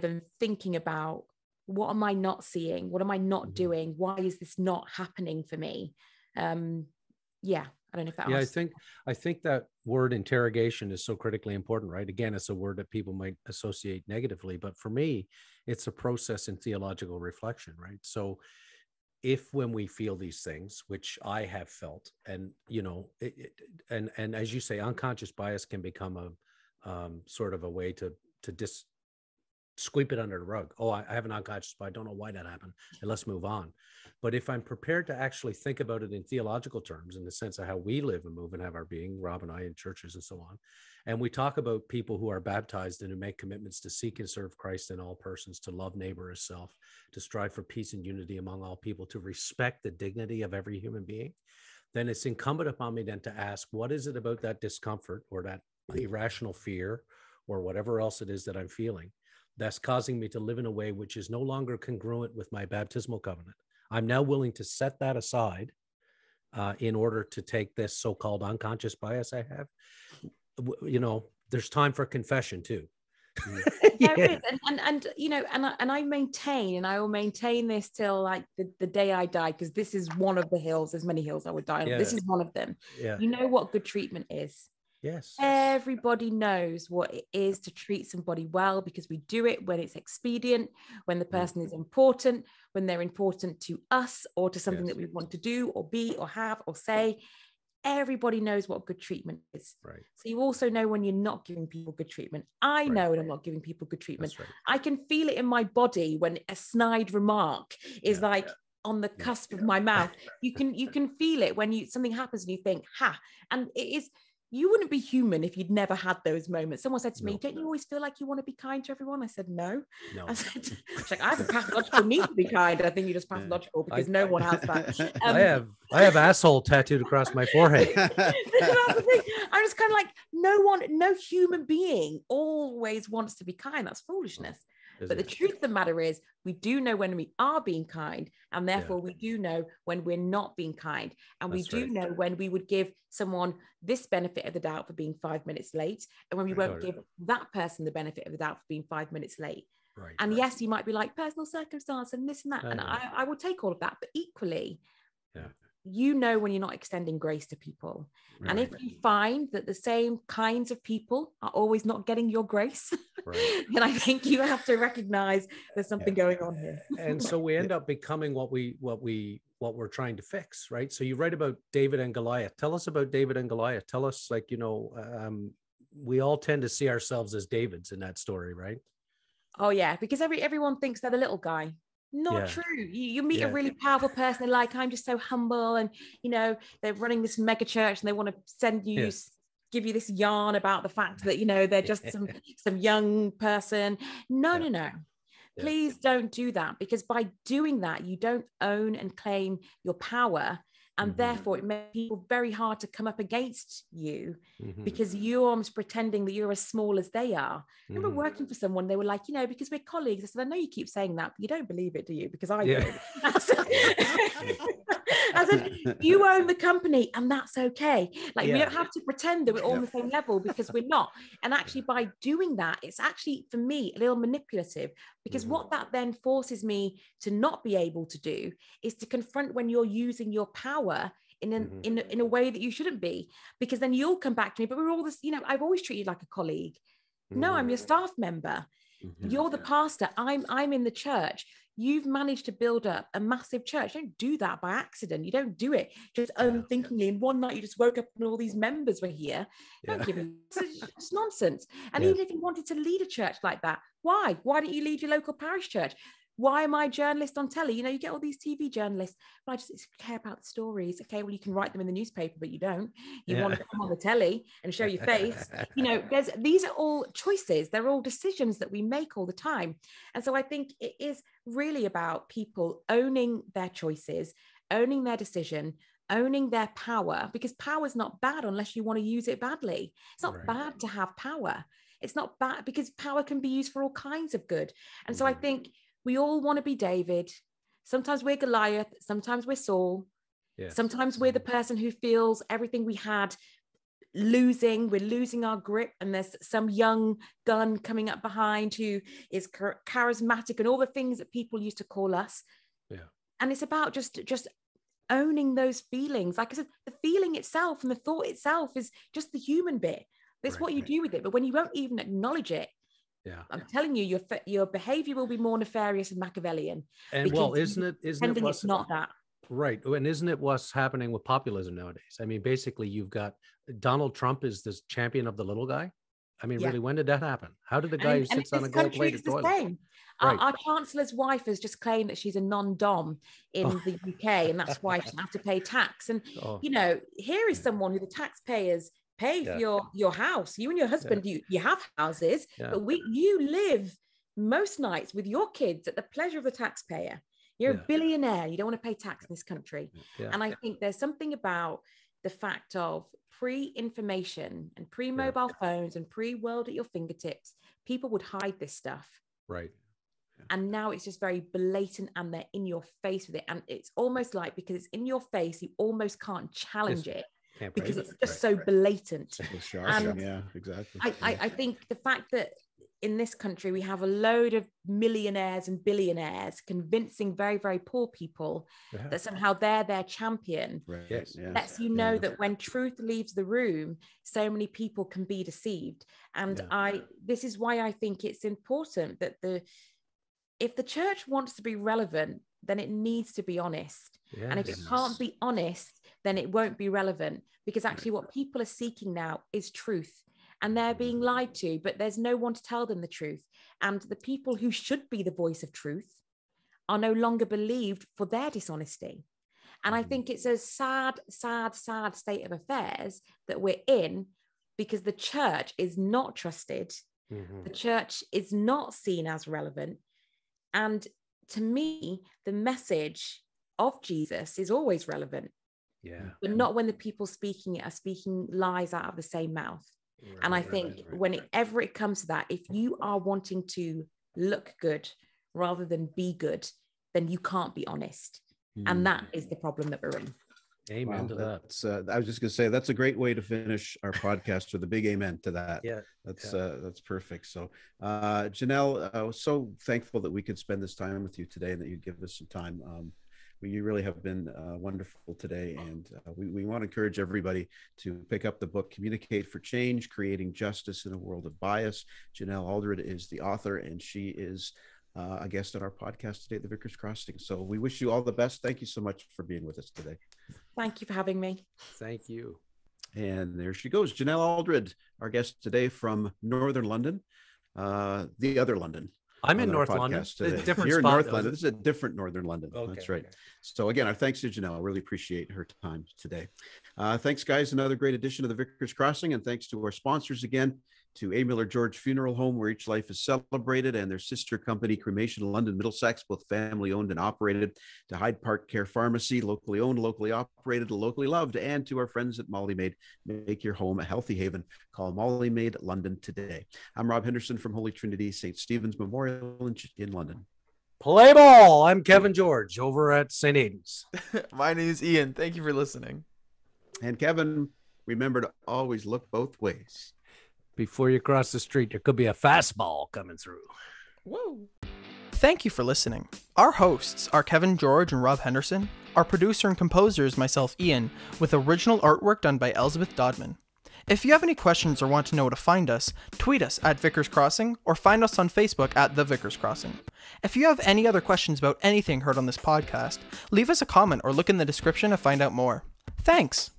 and thinking about, what am I not seeing? What am I not doing? Why is this not happening for me? I don't know if that I think that word interrogation is so critically important, right? Again, it's a word that people might associate negatively, but for me, it's a process in theological reflection, right? So if, when we feel these things, which I have felt, and, you know, and as you say, unconscious bias can become a sort of a way to sweep it under the rug. Oh, I have an unconscious bias. I don't know why that happened, and let's move on. But if I'm prepared to actually think about it in theological terms, in the sense of how we live and move and have our being, Rob and I, in churches and so on, and we talk about people who are baptized and who make commitments to seek and serve Christ in all persons, to love neighbor as self, to strive for peace and unity among all people, to respect the dignity of every human being, then it's incumbent upon me then to ask, what is it about that discomfort or that irrational fear or whatever else it is that I'm feeling that's causing me to live in a way which is no longer congruent with my baptismal covenant? I'm now willing to set that aside in order to take this so-called unconscious bias I have. You know, there's time for confession too. There is. And you know, and I maintain, and I will maintain this till like the day I die, because this is one of the hills. There's many hills I would die on. This is one of them. You know what good treatment is. Yes. Everybody knows what it is to treat somebody well, because we do it when it's expedient, when the person is important, when they're important to us or to something that we want to do or be or have or say. Everybody knows what good treatment is. Right. So you also know when you're not giving people good treatment. I know when I'm not giving people good treatment. Right. I can feel it in my body when a snide remark is like on the cusp of my mouth. You can feel it when something happens and you think, ha, and it is. You wouldn't be human if you'd never had those moments. Someone said to me, don't you always feel like you want to be kind to everyone? I said, no. I said, like, I have a pathological need to be kind. I think you're just pathological because no one has that. I have asshole tattooed across my forehead. That's the thing. I'm just kind of like, no human being always wants to be kind. That's foolishness. But the truth of the matter is, we do know when we are being kind, and therefore we do know when we're not being kind. And we do know when we would give someone this benefit of the doubt for being 5 minutes late, and when we won't give that person the benefit of the doubt for being 5 minutes late. And yes, you might be like personal circumstance and this and that, and I will take all of that. But equally, you know when you're not extending grace to people. And if you find that the same kinds of people are always not getting your grace, then I think you have to recognize there's something going on here. And so we end up becoming what we're trying to fix, right? So you write about David and Goliath. Tell us about David and Goliath. Tell us, like, we all tend to see ourselves as Davids in that story, right? Oh yeah, because everyone thinks they're the little guy. Not true. You meet a really powerful person, they're like, I'm just so humble, and they're running this mega church and they want to send you give you this yarn about the fact that they're just some young person. No. Please don't do that, because by doing that you don't own and claim your power, and therefore it makes people very hard to come up against you, because you're almost pretending that you're as small as they are. I remember working for someone, they were like, because we're colleagues. I said, I know you keep saying that, but you don't believe it, do you? Because I do. I said, you own the company, and that's okay. Like, we don't have to pretend that we're all on the same level, because we're not. And actually, by doing that, it's actually, for me, a little manipulative, because what that then forces me to not be able to do is to confront when you're using your power in a way that you shouldn't be, because then you'll come back to me, but we're all this, I've always treated you like a colleague. No, I'm your staff member. You're the pastor. I'm in the church. You've managed to build up a massive church. You don't do that by accident. You don't do it just unthinkingly. And one night you just woke up and all these members were here. Don't give me, it's nonsense. And even if you wanted to lead a church like that, why? Why don't you lead your local parish church? Why am I a journalist on telly? You get all these TV journalists, but I just care about the stories. Okay, well, you can write them in the newspaper, but you don't. You want to come on the telly and show your face. These are all choices. They're all decisions that we make all the time. And so I think it is really about people owning their choices, owning their decision, owning their power, because power is not bad unless you want to use it badly. It's not bad to have power. It's not bad, because power can be used for all kinds of good. And so I think we all want to be David. Sometimes we're Goliath. Sometimes we're Saul. Sometimes we're the person who feels everything we had losing. We're losing our grip, and there's some young gun coming up behind who is charismatic and all the things that people used to call us. And it's about just owning those feelings. Like I said, the feeling itself and the thought itself is just the human bit. That's what you do with it. But when you won't even acknowledge it, I'm telling you, your behavior will be more nefarious and Machiavellian. And well, isn't it it's not that? Right. And isn't it what's happening with populism nowadays? I mean, basically, you've got Donald Trump is this champion of the little guy. I mean, really, when did that happen? How did the guy who sits on a gold-plated toilet? Right. Our chancellor's wife has just claimed that she's a non-dom in the UK, and that's why she doesn't have to pay tax. And here is someone who the taxpayers pay for your house. You and your husband, you have houses, but you live most nights with your kids at the pleasure of the taxpayer. You're a billionaire. You don't want to pay tax in this country. And I think there's something about the fact of pre-information and pre-mobile phones and pre-world at your fingertips, people would hide this stuff. Right. And now it's just very blatant, and they're in your face with it. And it's almost like, because it's in your face, you almost can't challenge it. Because it's just so blatant. Yeah, exactly. I think the fact that in this country we have a load of millionaires and billionaires convincing very, very poor people that somehow they're their champion lets you know that when truth leaves the room, so many people can be deceived. And this is why I think it's important that if the church wants to be relevant, then it needs to be honest. And if it can't be honest, then it won't be relevant, because actually what people are seeking now is truth, and they're being lied to, but there's no one to tell them the truth. And the people who should be the voice of truth are no longer believed for their dishonesty. And I think it's a sad, sad, sad state of affairs that we're in, because the church is not trusted. The church is not seen as relevant. And to me, the message of Jesus is always relevant. But not when the people speaking it are speaking lies out of the same mouth. And I think whenever it comes to that, if you are wanting to look good rather than be good, then you can't be honest. And that is the problem that we're in. Amen to that. That's, I was just going to say, that's a great way to finish our podcast with a big amen to that. Yeah. That's perfect. So, Genelle, I was so thankful that we could spend this time with you today and that you give us some time. You really have been wonderful today. And we want to encourage everybody to pick up the book, Communicate for Change, Creating Justice in a World of Bias. Genelle Aldred is the author, and she is a guest on our podcast today at the Vickers Crossing. So we wish you all the best. Thank you so much for being with us today. Thank you for having me. Thank you. And there she goes, Genelle Aldred, our guest today from Northern London, the other London. I'm in North London. You're in North London. This is a different Northern London. Okay, that's right. Okay. So again, our thanks to Genelle. I really appreciate her time today. Thanks, guys. Another great edition of the Vickers Crossing. And thanks to our sponsors again, to A. Miller George Funeral Home, where each life is celebrated, and their sister company, Cremation London, Middlesex, both family owned and operated, to Hyde Park Care Pharmacy, locally owned, locally operated, locally loved, and to our friends at Molly Maid. Make your home a healthy haven. Call Molly Maid London today. I'm Rob Henderson from Holy Trinity St. Stephen's Memorial in London. Play ball. I'm Kevin George over at St. Aidan's. My name is Ian. Thank you for listening. And Kevin, remember to always look both ways. Before you cross the street, there could be a fastball coming through. Whoa. Thank you for listening. Our hosts are Kevin George and Rob Henderson. Our producer and composer is myself, Ian, with original artwork done by Elizabeth Dodman. If you have any questions or want to know where to find us, tweet us at Vickers Crossing or find us on Facebook at The Vickers Crossing. If you have any other questions about anything heard on this podcast, leave us a comment or look in the description to find out more. Thanks!